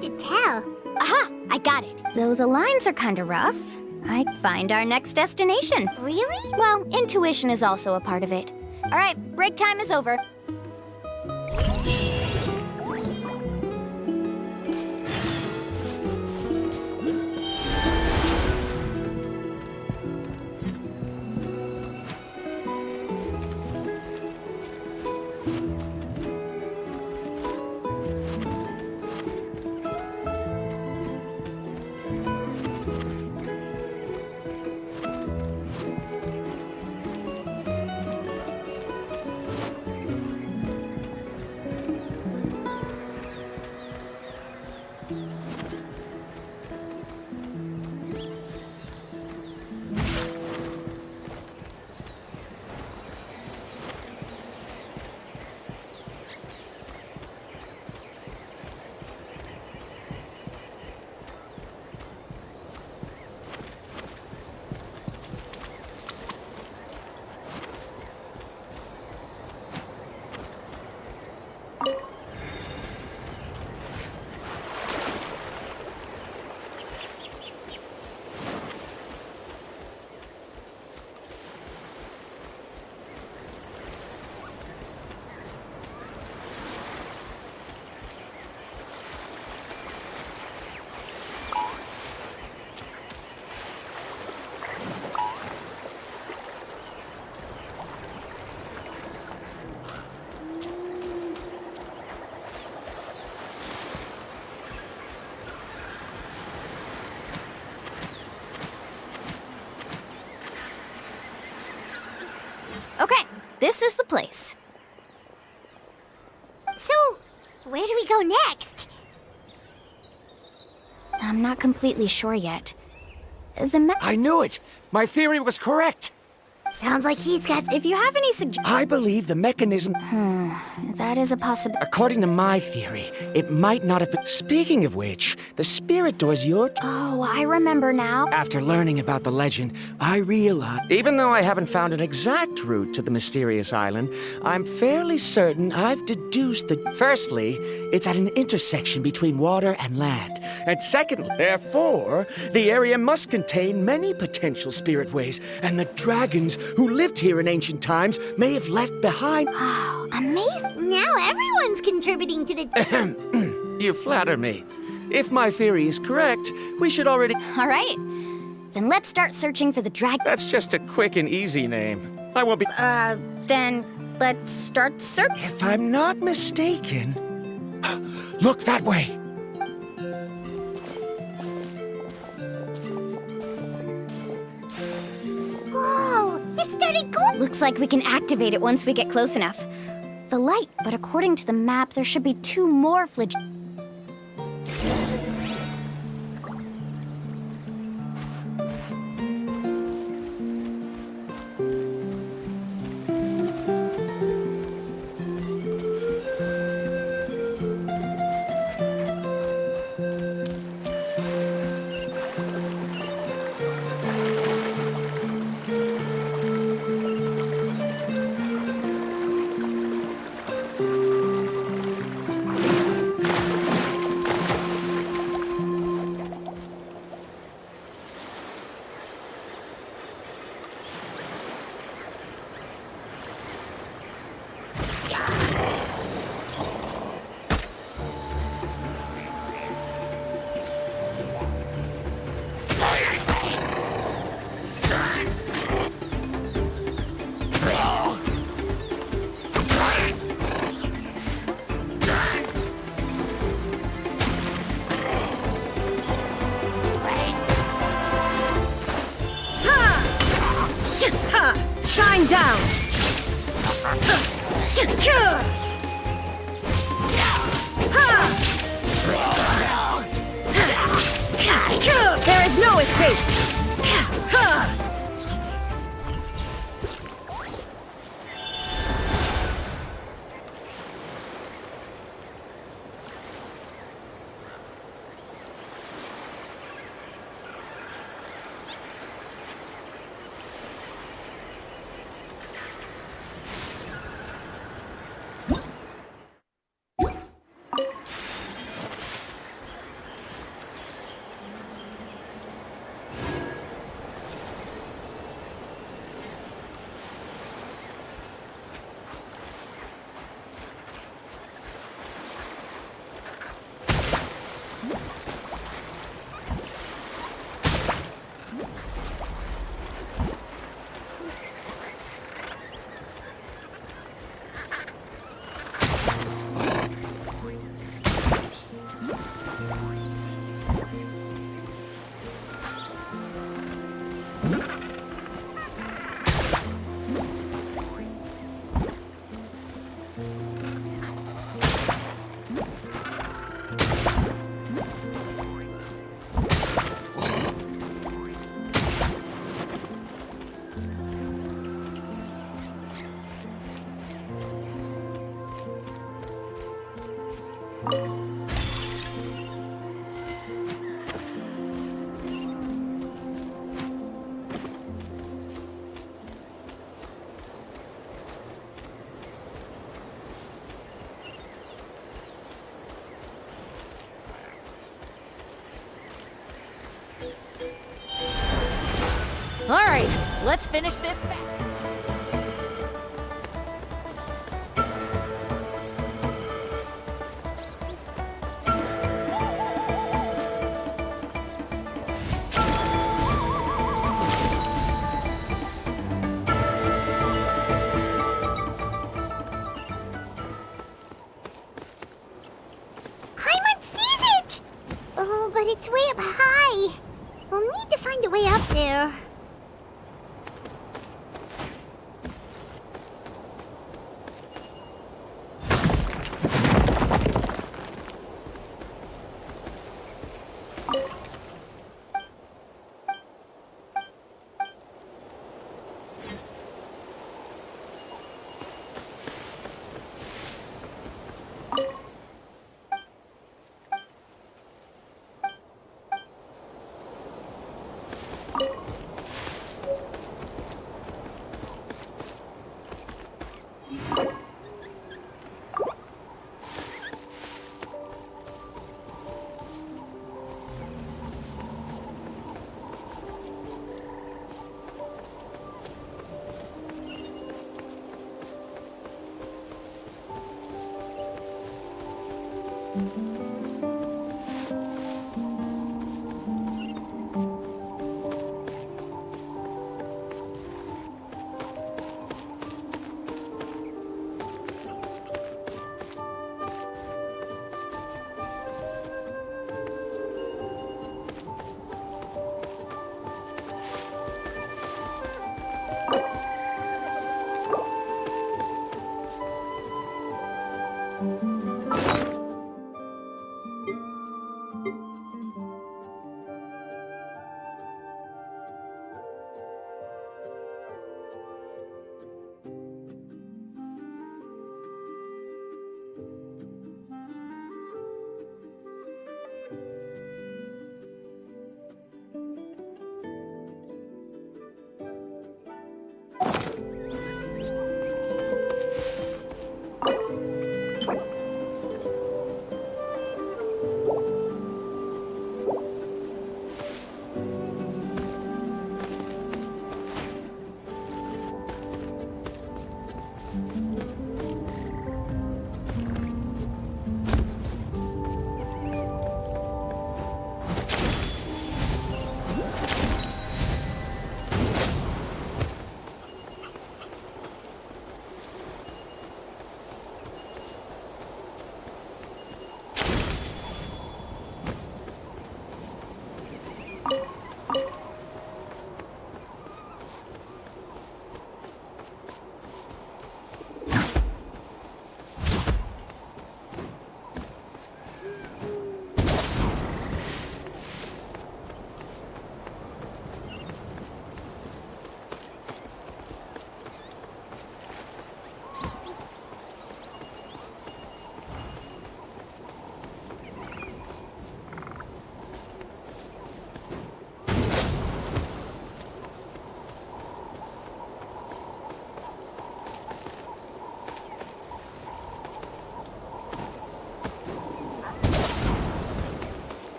to tell. Aha! I got it. Though the lines are kinda rough, I find our next destination. Really? Well, intuition is also a part of it. All right, break time is over. Okay, this is the place. So, where do we go next? I'm not completely sure yet. I knew it! My theory was correct! Sounds like he's got... If you have any suggestions... I believe the mechanism... That is a possibility. According to my theory, it might not have been... Speaking of which, the spirit doors your... Oh, I remember now. After learning about the legend, I realized... Even though I haven't found an exact route to the mysterious island, I'm fairly certain I've deduced that... Firstly, it's at an intersection between water and land. And secondly, therefore, the area must contain many potential spirit ways, and the dragons who lived here in ancient times may have left behind... Oh, amazing. Now everyone's contributing to the... You flatter me. If my theory is correct, we should already... All right. Then let's start searching for the dragon. That's just a quick and easy name. I won't be... Then let's start searching. If I'm not mistaken... Look that way! Whoa, it started glowing! Looks like we can activate it once we get close enough. The light, but according to the map, there should be 2 more flig... Shine down! There is no escape! All right, let's finish this back. Paimon sees it! Oh, but it's way up high. We'll need to find a way up there.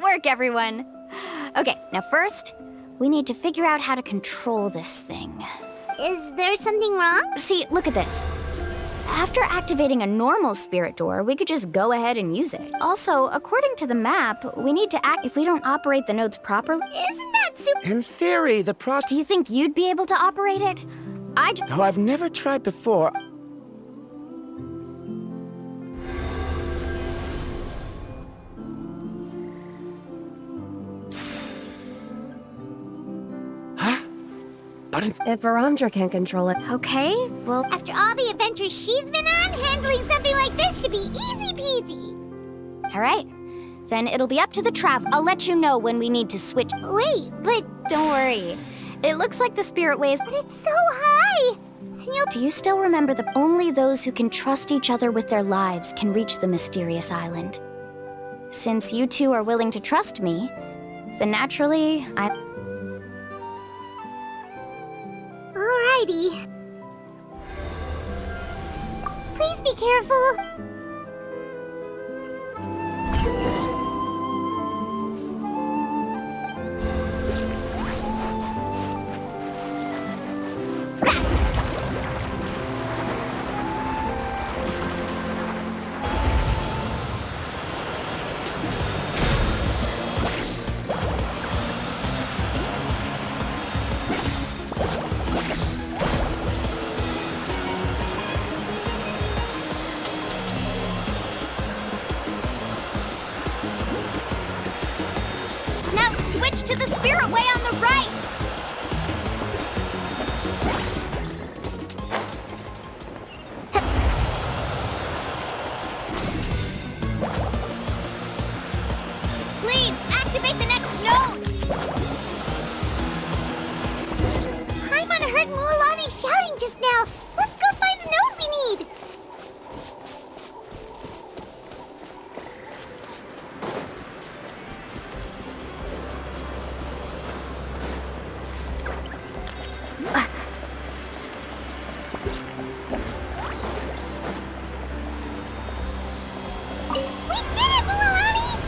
work, everyone. Okay, now first, we need to figure out how to control this thing. Is there something wrong? See, look at this. After activating a normal spirit door, we could just go ahead and use it. Also, according to the map, we need to act if we don't operate the nodes properly. Isn't that super? In theory, the process. Do you think you'd be able to operate it? Though I've never tried before. Huh? But If Varamdra can control it, Okay, well, After all the adventures she's been on, handling something like this should be easy peasy. all right. Then it'll be up to the Trav. I'll let you know when we need to switch. Wait, but Don't worry. It looks like the spirit ways. it's so high. Do you still remember that only those who can trust each other with their lives can reach the mysterious island? Since you two are willing to trust me, then naturally, Alrighty. Please be careful. now switch to the spirit way on the right. Please activate the next node. Paimon heard Mualani shouting just now. Let's go find the node we need. We did it, Mualani!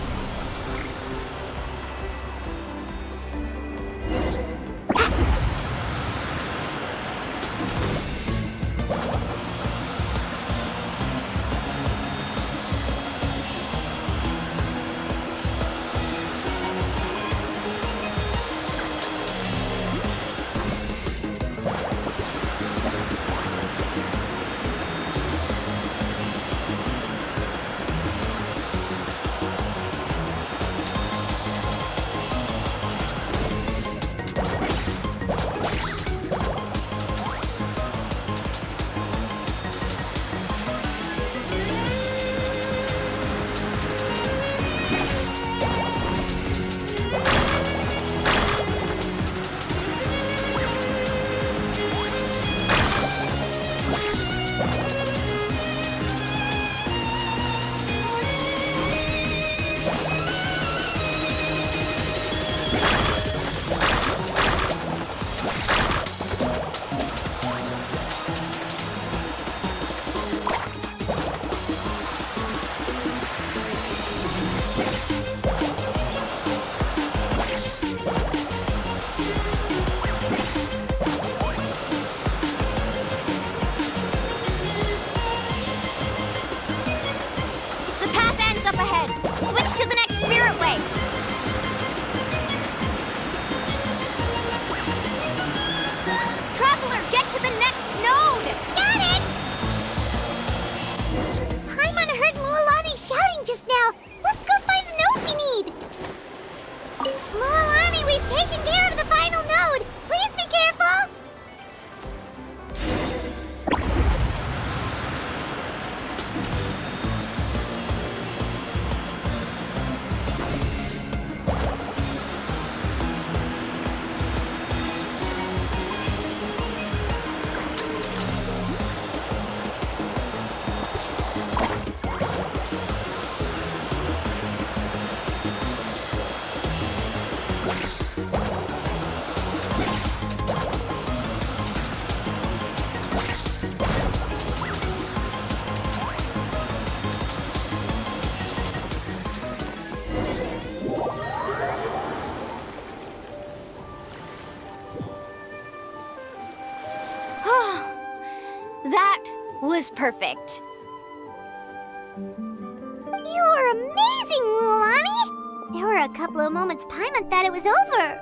The path ends up ahead. Switch to the next spirit way. Traveler, get to the next node. Got it! Paimon heard Mualani shouting just now. Let's go find the node we need. Mualani, we've taken care of the final node. Please be careful. was perfect. You were amazing, Mulani! There were a couple of moments Paimon thought it was over.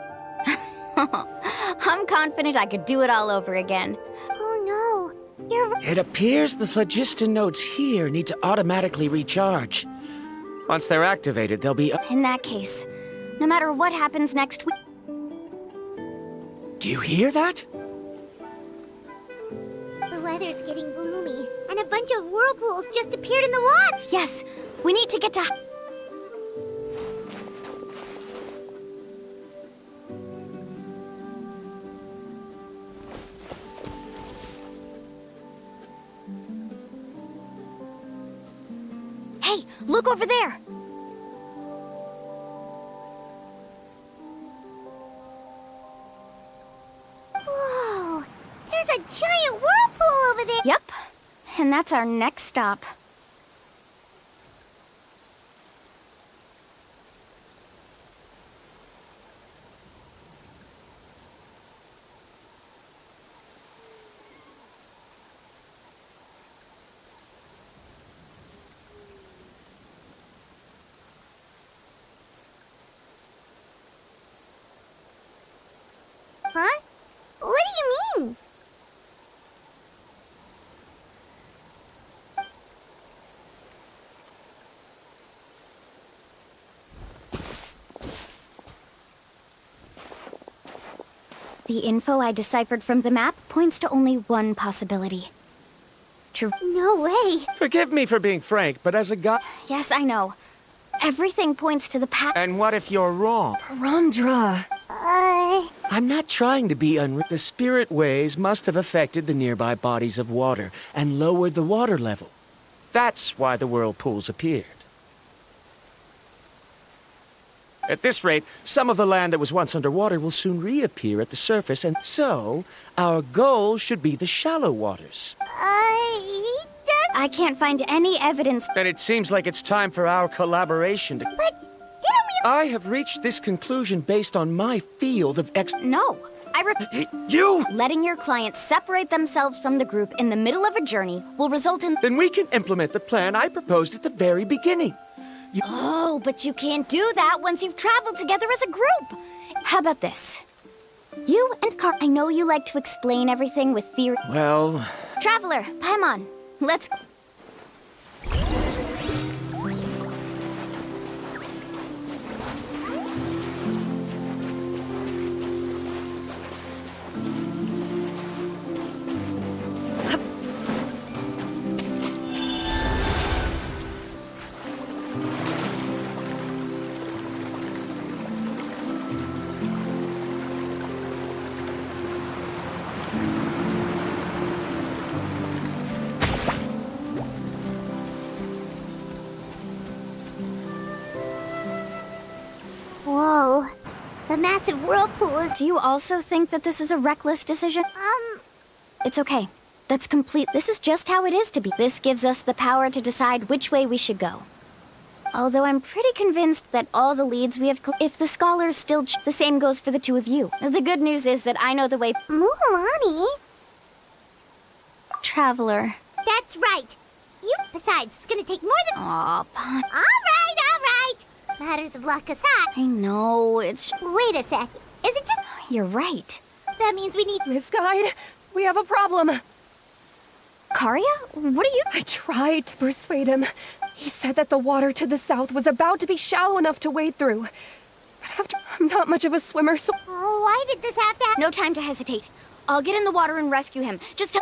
I'm confident I could do it all over again. Oh no, you're... It appears the phlogiston nodes here need to automatically recharge. Once they're activated, they'll be... In that case, no matter what happens next week... Do you hear that? The weather's getting gloomy, and a bunch of whirlpools just appeared in the water. Yes, we need to get to... Hey, look over there! Whoa, there's a giant whirlpool over there. Yep, and that's our next stop. Huh? What do you mean? The info I deciphered from the map points to only one possibility. No way. Forgive me for being frank, but as a guy... Yes, I know. Everything points to the past. And what if you're wrong? Ramdra. I'm not trying to be The spirit waves must have affected the nearby bodies of water and lowered the water level. That's why the whirlpools appeared. At this rate, some of the land that was once underwater will soon reappear at the surface, and so our goal should be the shallow waters. I can't find any evidence. And it seems like it's time for our collaboration to... But didn't we... I have reached this conclusion based on my field of No, I repeat... You! Letting your clients separate themselves from the group in the middle of a journey will result in... Then we can implement the plan I proposed at the very beginning. Oh, but you can't do that once you've traveled together as a group. How about this? You and I know you like to explain everything with theory. Well... Traveler, Paimon, let's... Whoa, the massive whirlpool is... Do you also think that this is a reckless decision? It's okay. That's complete. This is just how it is to be. This gives us the power to decide which way we should go. Although I'm pretty convinced that all the leads we have... If the scholars still... The same goes for the two of you. The good news is that I know the way... Muhalani? Traveler. That's right. You... Besides, it's gonna take more than... Aw, All right. Matters of luck aside. I know, it's... Wait a sec. Is it just... You're right. That means we need... Miss Guide, we have a problem. Karia? What are you... I tried to persuade him. He said that the water to the south was about to be shallow enough to wade through. But after... I'm not much of a swimmer, so... Oh, why did this have to happen? No time to hesitate. I'll get in the water and rescue him. Just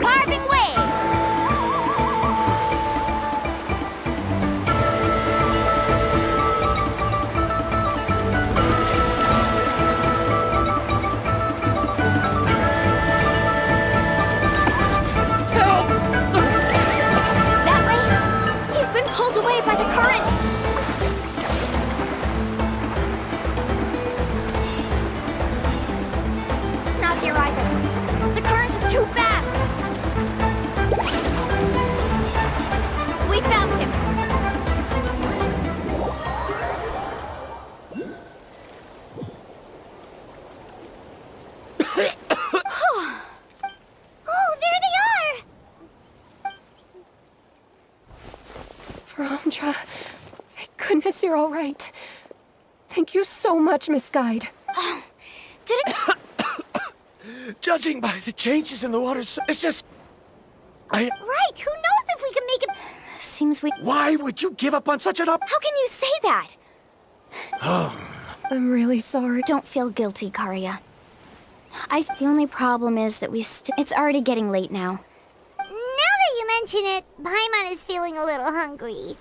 Carving waves! Help Sandra, thank goodness you're all right. Thank you so much, Miss Guide. Did it? Judging by the changes in the water, it's just... Right, who knows if we can make it... Seems we... Why would you give up on such an How can you say that? I'm really sorry. Don't feel guilty, Karya. The only problem is that it's already getting late now. Now that you mention it, Paimon is feeling a little hungry.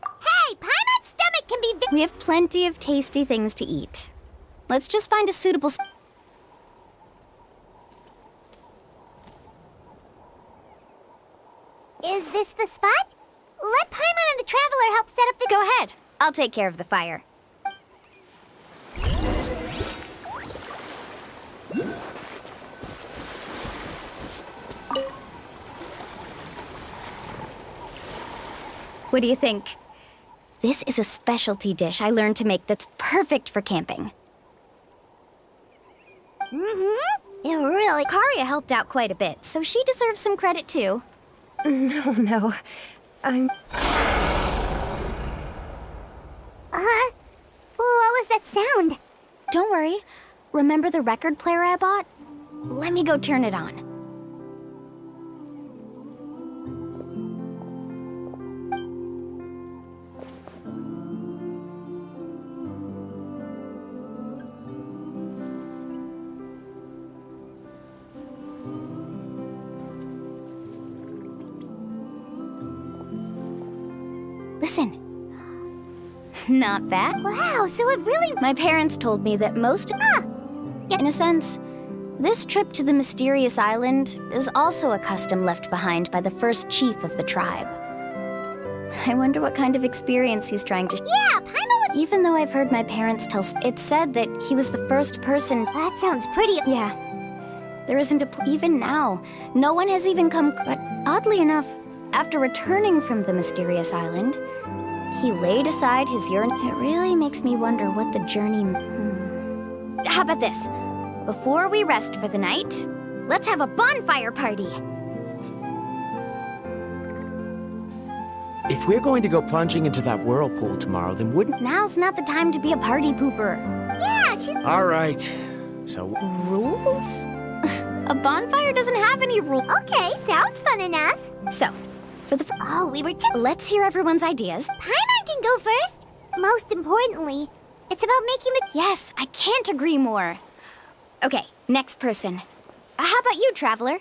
Hey, Paimon's stomach can be We have plenty of tasty things to eat. Let's just find a suitable... Is this the spot? Let Paimon and the Traveler help set up the... Go ahead. I'll take care of the fire. What do you think? This is a specialty dish I learned to make that's perfect for camping. Mm-hmm. It really... Karya helped out quite a bit, so she deserves some credit too. No. I'm... What was that sound? Don't worry. Remember the record player I bought? Let me go turn it on. Listen. Not bad. Wow, so it really... My parents told me that most... In a sense, this trip to the mysterious island is also a custom left behind by the first chief of the tribe. I wonder what kind of experience he's trying to... Yeah, Paimon would... Even though I've heard my parents tell... It said that he was the first person... That sounds pretty... Yeah. There isn't even now. No one has even come... But oddly enough, after returning from the mysterious island, he laid aside his urine. It really makes me wonder what the journey... How about this? Before we rest for the night, let's have a bonfire party. If we're going to go plunging into that whirlpool tomorrow, then wouldn't... Now's not the time to be a party pooper. Yeah, she's... All right. So... Rules? A bonfire doesn't have any rules. Okay, sounds fun enough. So, for the... Oh, we were just... Let's hear everyone's ideas. Paimon can go first. Most importantly, it's about making the... Yes, I can't agree more. Okay, next person. How about you, Traveler?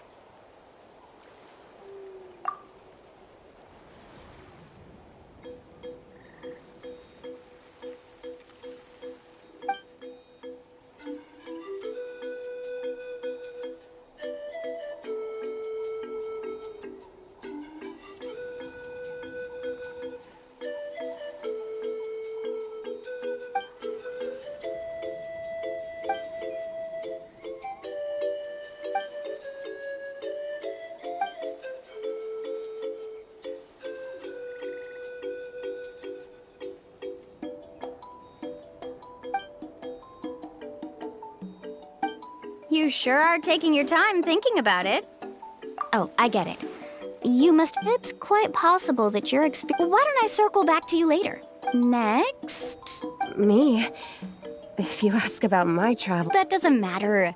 You sure are taking your time thinking about it. Oh, I get it. You must... It's quite possible that your experience... Why don't I circle back to you later? Next? Me? If you ask about my travel... That doesn't matter.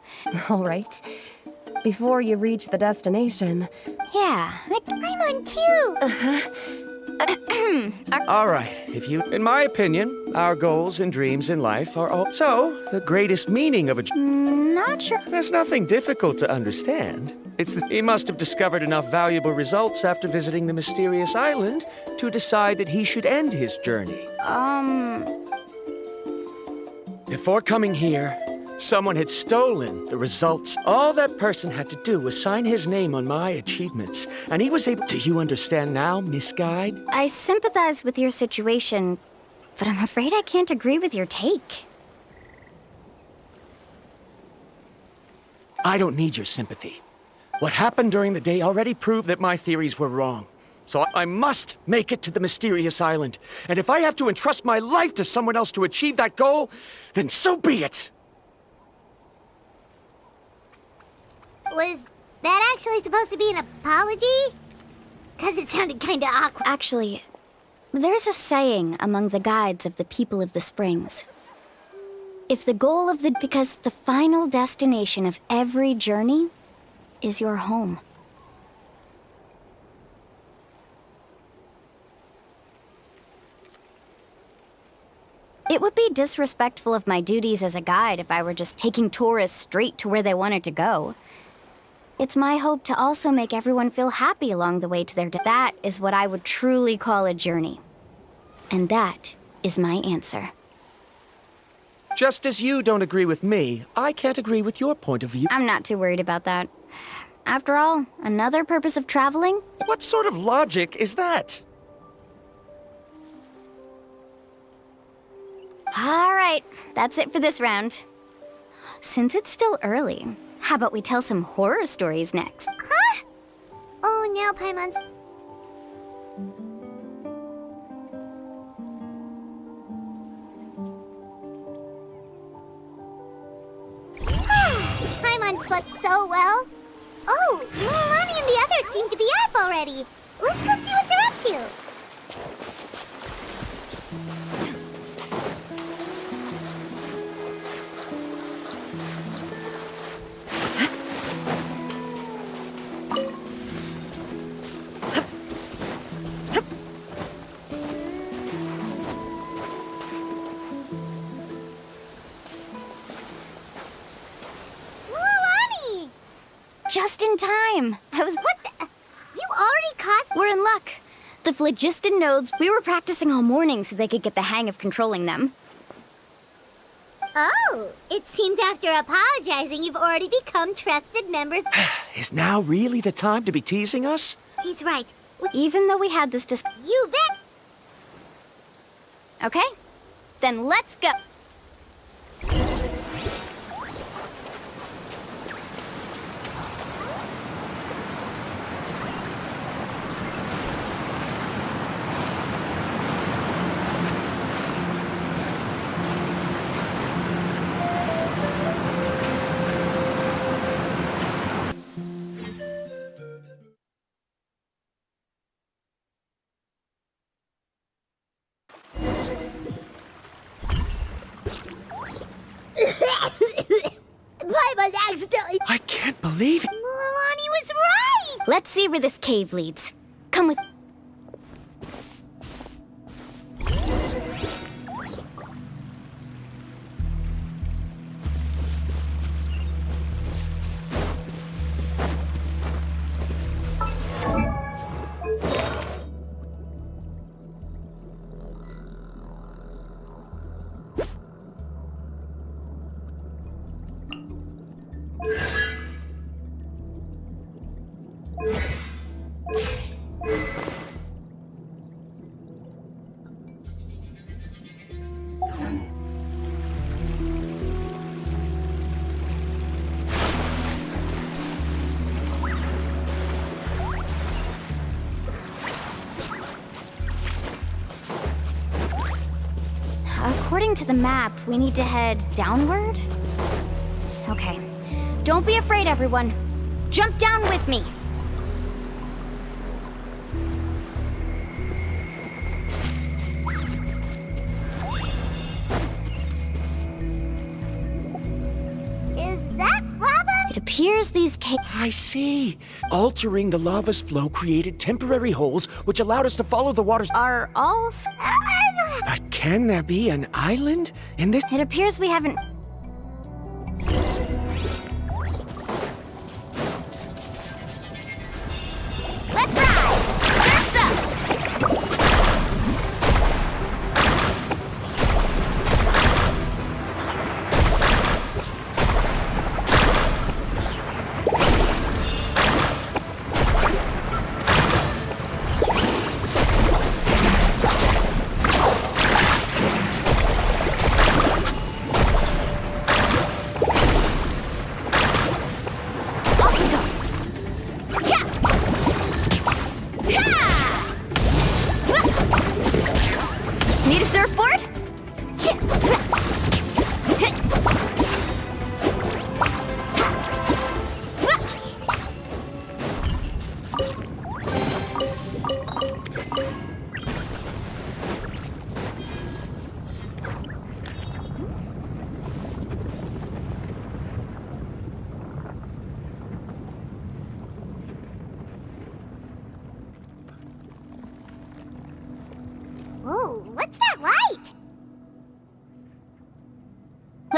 All right. Before you reach the destination... Yeah, I'm on cue! All right, if you... In my opinion, our goals and dreams in life are all... So, the greatest meaning of a... Not sure. There's nothing difficult to understand. He must have discovered enough valuable results after visiting the mysterious island to decide that he should end his journey. Before coming here, someone had stolen the results. All that person had to do was sign his name on my achievements, and he was able... Do you understand now, Miss Guide? I sympathize with your situation, but I'm afraid I can't agree with your take. I don't need your sympathy. What happened during the day already proved that my theories were wrong. So I must make it to the mysterious island. And if I have to entrust my life to someone else to achieve that goal, then so be it! Was that actually supposed to be an apology? Because it sounded kinda awkward. Actually, There's a saying among the guides of the people of the springs. If the goal of because the final destination of every journey is your home. It would be disrespectful of my duties as a guide if I were just taking tourists straight to where they wanted to go. It's my hope to also make everyone feel happy along the way to their That is what I would truly call a journey. And that is my answer. Just as you don't agree with me, I can't agree with your point of view. I'm not too worried about that. After all, another purpose of traveling? What sort of logic is that? All right, that's it for this round. Since it's still early, how about we tell some horror stories next? Huh? Oh no, Paimon. Paimon slept so well. Oh, Mulan and the others seem to be up already. Let's go see what they're up to. Just in time. What the? You already caused... We're in luck. The phlogiston nodes, we were practicing all morning so they could get the hang of controlling them. Oh, it seems after apologizing, you've already become trusted members. Is now really the time to be teasing us? He's right. Even though we had this You bet. Okay, then let's go. Paimon accidentally... I can't believe it. Mulan was right! Let's see where this cave leads. Come with... According to the map, we need to head downward? Okay. Don't be afraid, everyone. Jump down with me. Is that lava? It appears these I see. Altering the lava's flow created temporary holes, which allowed us to follow the waters. are all... But can there be an island in this? It appears we haven't... Let's ride! Surf's up!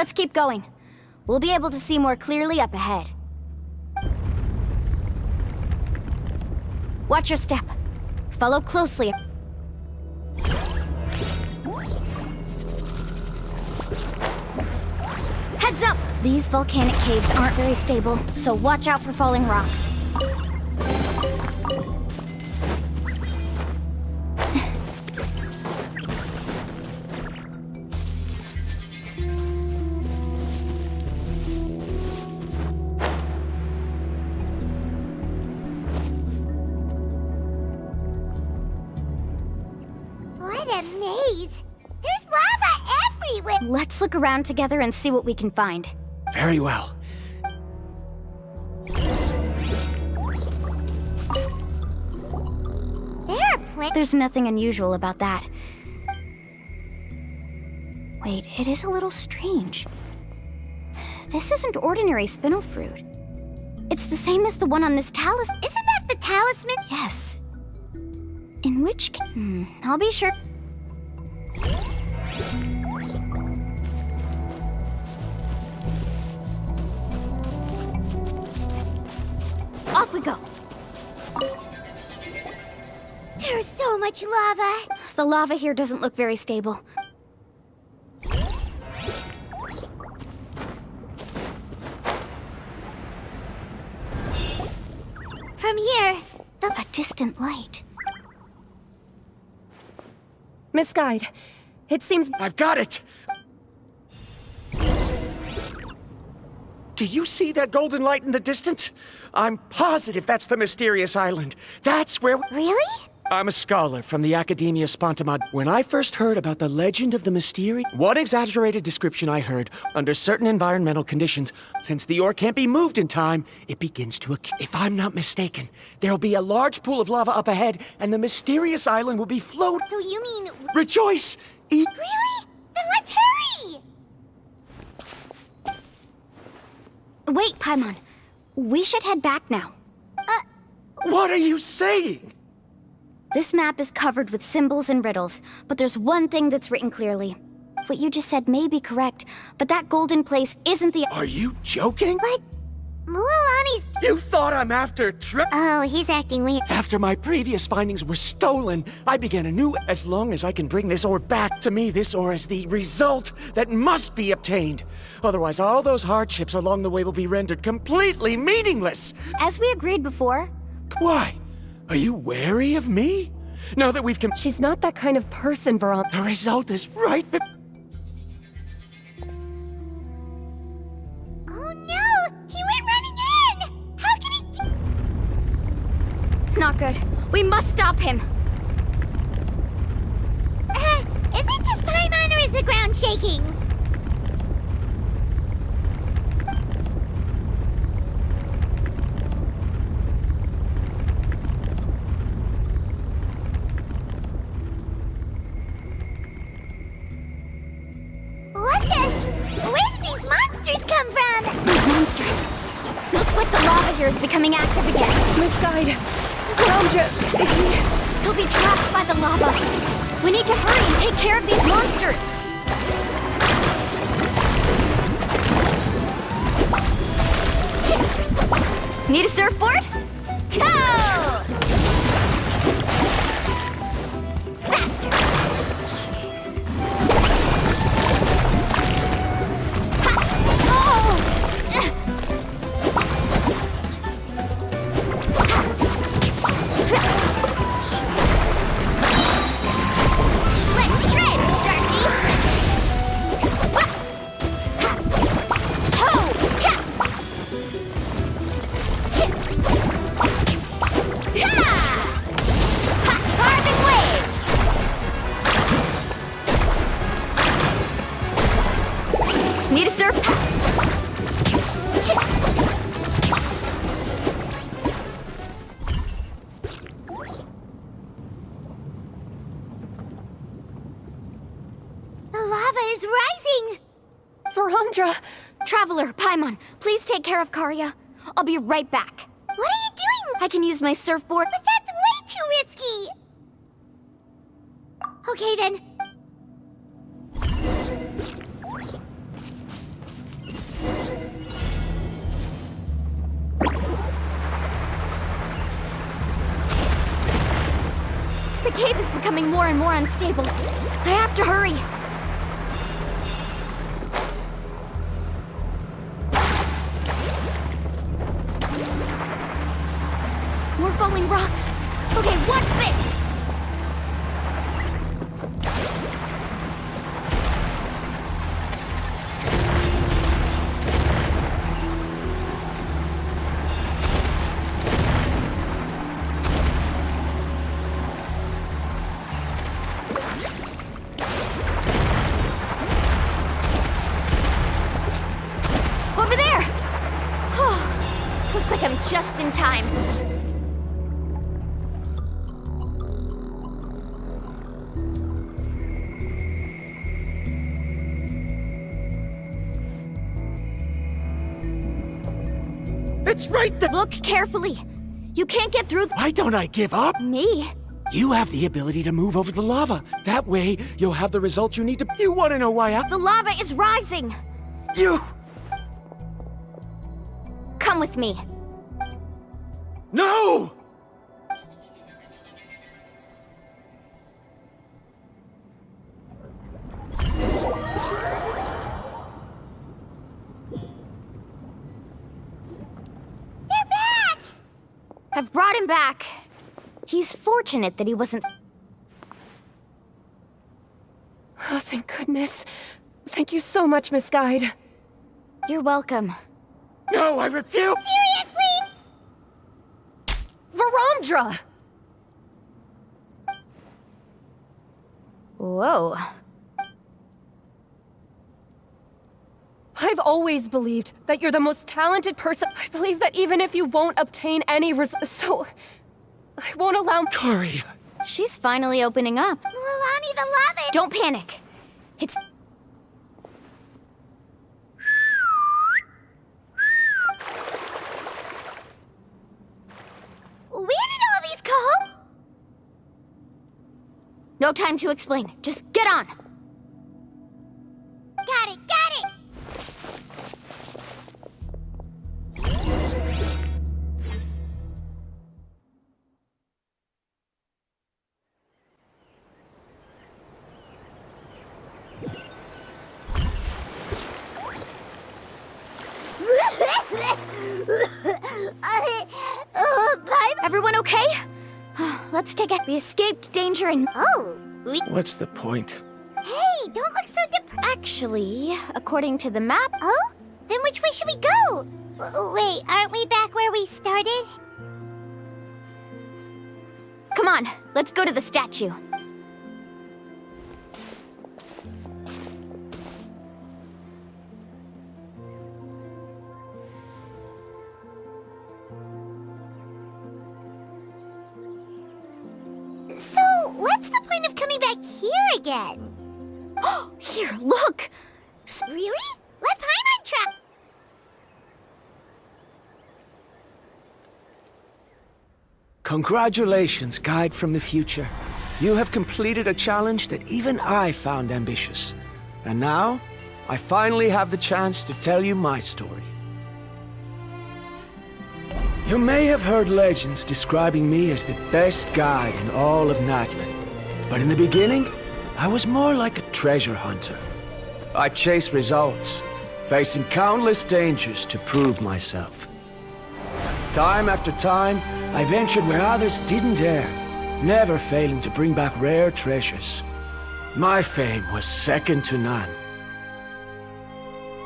Let's keep going. We'll be able to see more clearly up ahead. Watch your step. Follow closely. Heads up! These volcanic caves aren't very stable, so watch out for falling rocks. What a maze! There's lava everywhere! Let's look around together and see what we can find. Very well. There's nothing unusual about that. Wait, it is a little strange. This isn't ordinary spinel fruit. It's the same as the one on this talisman. Isn't that the talisman? Yes. In which case, I'll be sure. Off we go. There's so much lava. The lava here doesn't look very stable. From here, A distant light. Miss Guide, it seems... I've got it! Do you see that golden light in the distance? I'm positive that's the mysterious island. That's where... Really? I'm a scholar from the Academia Spontamod. When I first heard about the legend of the mysterious... One exaggerated description I heard, under certain environmental conditions, since the ore can't be moved in time, it begins to... If I'm not mistaken, there'll be a large pool of lava up ahead, and the mysterious island will be floating... So you mean... Rejoice! Really? Then let's hurry! Wait, Paimon. We should head back now. What are you saying? This map is covered with symbols and riddles, but there's one thing that's written clearly. What you just said may be correct, but that golden place isn't the... Are you joking? But... Mualani's... You thought I'm after Oh, he's acting weird. After my previous findings were stolen, I began anew. As long as I can bring this ore back to me, this ore is the result that must be obtained. Otherwise, all those hardships along the way will be rendered completely meaningless. As we agreed before... Why? Are you wary of me? Now that we've She's not that kind of person, Veron. The result is right Oh no! He went running in! How can he... Not good. We must stop him. Is it just Paimon or is the ground shaking? What the... Where did these monsters come from? These monsters. Looks like the lava here is becoming active again. Miss Guide, Granja, He'll be trapped by the lava. We need to hurry and take care of these monsters. Need a surfboard? Go! Faster! Ha! Oh! Let's shred, Sharky! Ho! Cha! Carving waves! Need a surf? The lava is rising! Verandra! Traveler, Paimon, please take care of Karya. I'll be right back. What are you doing? I can use my surfboard. But that's way too risky! Okay then. The cave is becoming more and more unstable. I have to hurry. More falling rocks. Okay, what's this? Over there! Oh, looks like I'm just in time. It's right there! Look carefully. You can't get through. Why don't I give up? Me? You have the ability to move over the lava. That way, you'll have the result you need to. You want to know why I. The lava is rising. You. Come with me. No! I've brought him back. He's fortunate that he wasn't. Oh, thank goodness. Thank you so much, Miss Guide. You're welcome. No, I refuse! Seriously? Varandra! Whoa. I've always believed that you're the most talented person. I believe that even if you won't obtain any so I won't allow. Kari. She's finally opening up. Milani, the lava. Don't panic. It's. Where did all these go? No time to explain. Just get on. Got it, got it. Everyone okay? Let's take it. We escaped danger and. Oh, What's the point? Hey, don't look so Actually, according to the map. Oh? Then which way should we go? Wait, aren't we back where we started? Come on, let's go to the statue. So, what's the point of coming back here again? Here, look! Really? Let Paimon try. Congratulations, Guide from the Future. You have completed a challenge that even I found ambitious. And now, I finally have the chance to tell you my story. You may have heard legends describing me as the best guide in all of Natlan. But in the beginning, I was more like a treasure hunter. I chased results, facing countless dangers to prove myself. Time after time, I ventured where others didn't dare, never failing to bring back rare treasures. My fame was second to none.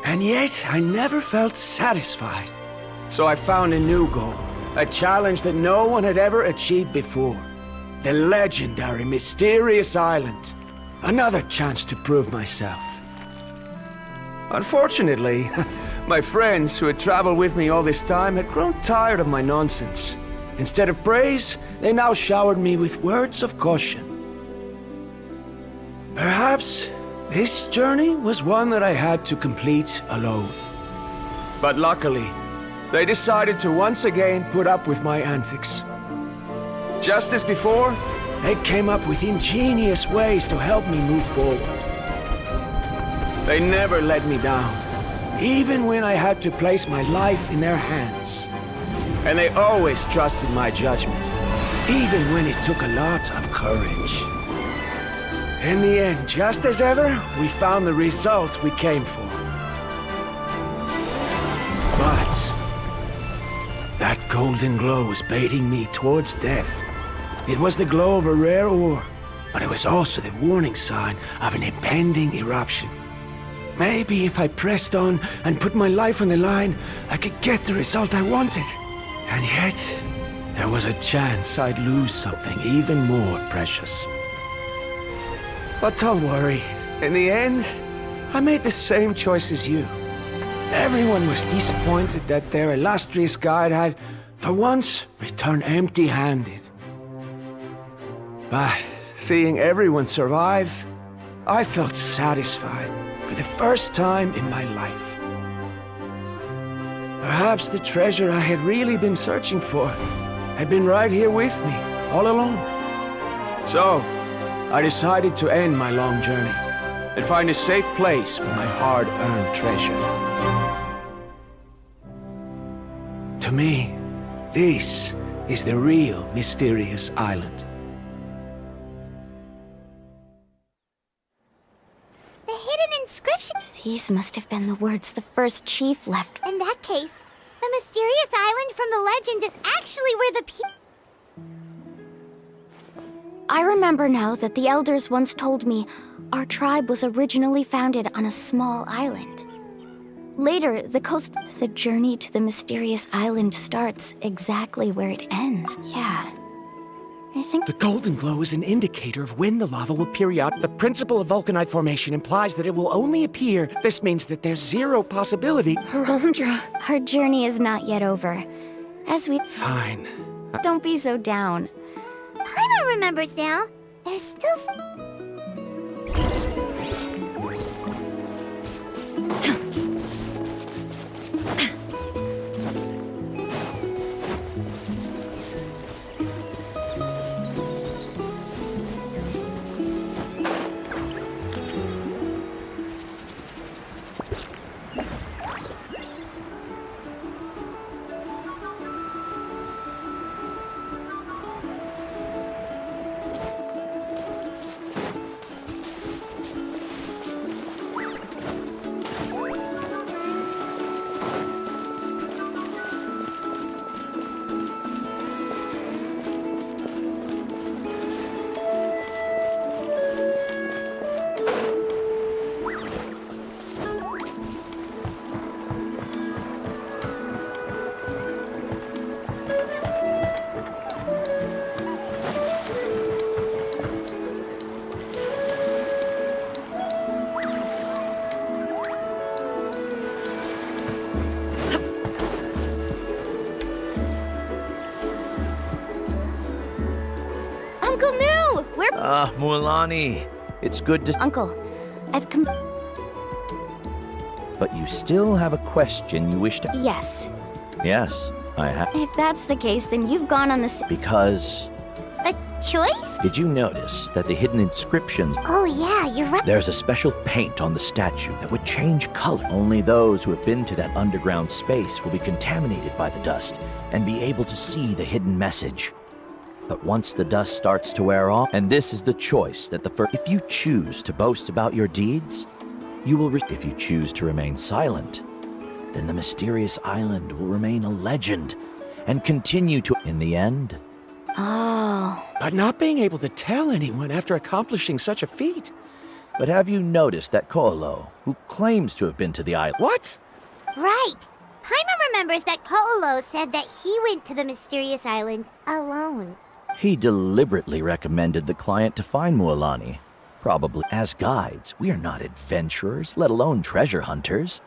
And yet, I never felt satisfied. So I found a new goal, a challenge that no one had ever achieved before. The legendary Mysterious Island. Another chance to prove myself. Unfortunately, my friends who had traveled with me all this time had grown tired of my nonsense. Instead of praise, they now showered me with words of caution. Perhaps this journey was one that I had to complete alone. But luckily, they decided to once again put up with my antics. Just as before, they came up with ingenious ways to help me move forward. They never let me down, even when I had to place my life in their hands. And they always trusted my judgment. even when it took a lot of courage. In the end, just as ever, we found the result we came for. But that golden glow was baiting me towards death. It was the glow of a rare ore, but it was also the warning sign of an impending eruption. Maybe if I pressed on and put my life on the line, I could get the result I wanted. And yet, there was a chance I'd lose something even more precious. But don't worry. In the end, I made the same choice as you. Everyone was disappointed that their illustrious guide had, for once, returned empty-handed. But seeing everyone survive, I felt satisfied for the first time in my life. Perhaps the treasure I had really been searching for had been right here with me, all along. So, I decided to end my long journey and find a safe place for my hard-earned treasure. To me, this is the real mysterious island. The hidden inscription. These must have been the words the first chief left. In that case, the mysterious island from the legend is actually where the I remember now that the elders once told me our tribe was originally founded on a small island. Later, the journey to the mysterious island starts exactly where it ends. Yeah. I think the golden glow is an indicator of when the lava will period. The principle of vulcanite formation implies that it will only appear. This means that there's zero possibility. Harondra. Our journey is not yet over. As we... Fine. Don't be so down. Paimon remembers now. There's still... Uncle New! We're... Mualani, it's good to... Uncle, I've come... But you still have a question you wish to... Yes. Yes, I have. If that's the case, then you've gone on the... Because... A choice? Did you notice that the hidden inscriptions... Oh yeah, you're right. There's a special paint on the statue that would change color. Only those who have been to that underground space will be contaminated by the dust and be able to see the hidden message. But once the dust starts to wear off, and this is the choice that the first... If you choose to boast about your deeds, you will... If you choose to remain silent, then the mysterious island will remain a legend and continue to... In the end... Oh. But not being able to tell anyone after accomplishing such a feat. But have you noticed that Ko'olo, who claims to have been to the island... What? Right. Paimon remembers that Ko'olo said that he went to the mysterious island alone. He deliberately recommended the client to find Mualani. Probably as guides, we are not adventurers, let alone treasure hunters.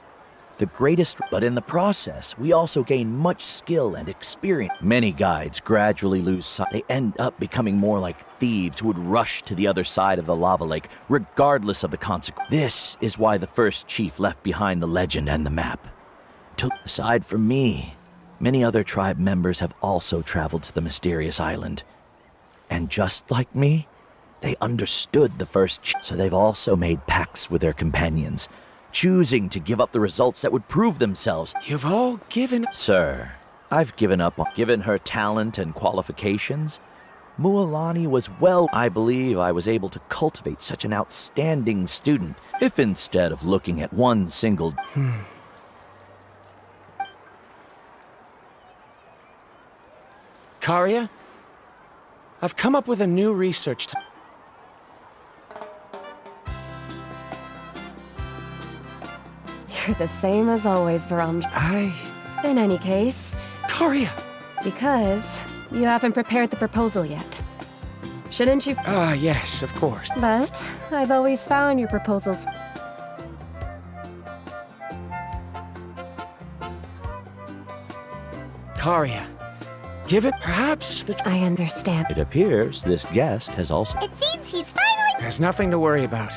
The greatest, but in the process, we also gain much skill and experience. Many guides gradually lose sight. They end up becoming more like thieves who would rush to the other side of the lava lake, regardless of the consequence. This is why the first chief left behind the legend and the map. Aside from me, many other tribe members have also traveled to the mysterious island. And just like me, they understood the first chief, so they've also made pacts with their companions, choosing to give up the results that would prove themselves. You've all given... Sir, I've given up on... Given her talent and qualifications, Mualani was I believe I was able to cultivate such an outstanding student if instead of looking at one single... Karya? I've come up with a new research You're the same as always, Varandra. In any case... Karya! Because you haven't prepared the proposal yet. Shouldn't you? Yes, of course. But I've always found your proposals... Karya, give it perhaps the... I understand. It appears this guest has also... It seems he's finally... There's nothing to worry about.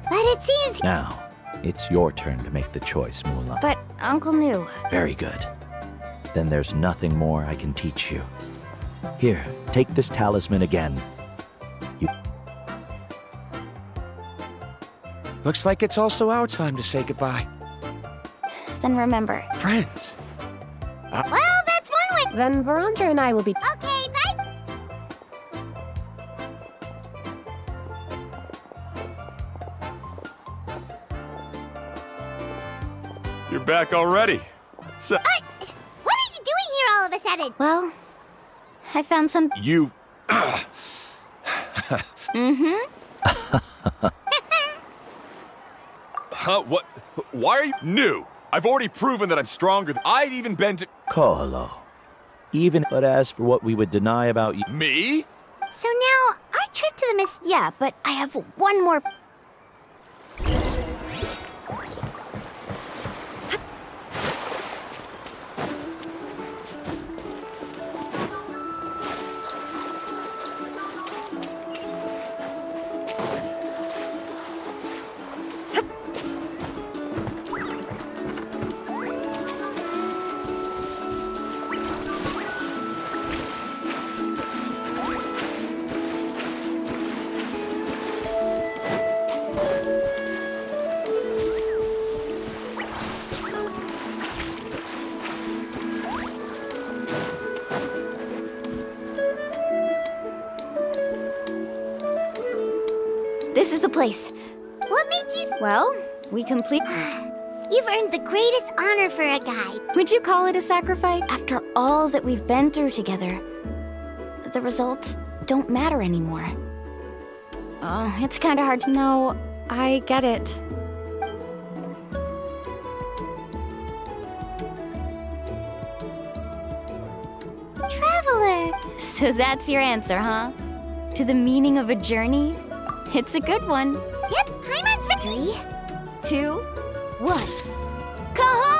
But it seems... Now, it's your turn to make the choice, Mualani. But Uncle knew. Very good. Then there's nothing more I can teach you. Here, take this talisman again. Looks like it's also our time to say goodbye. Then remember. Friends. Well, that's one way... Then Varandra and I will be... Okay, bye! You're back already. So What are you doing here all of a sudden? Well, I found some... you... Huh? What? Why are you new? I've already proven that I'm stronger. I've even been to... Koholo. But as for what we would deny about you... Me? So now, our trip to the Yeah, but I have one more... This is the place. What made you... Well, we complete... You've earned the greatest honor for a guide. Would you call it a sacrifice? After all that we've been through together, the results don't matter anymore. Oh, it's kind of hard to know. I get it. Traveler. So that's your answer, huh? To the meaning of a journey? It's a good one. Yep, Paimon's... 3, 2, 1. Go!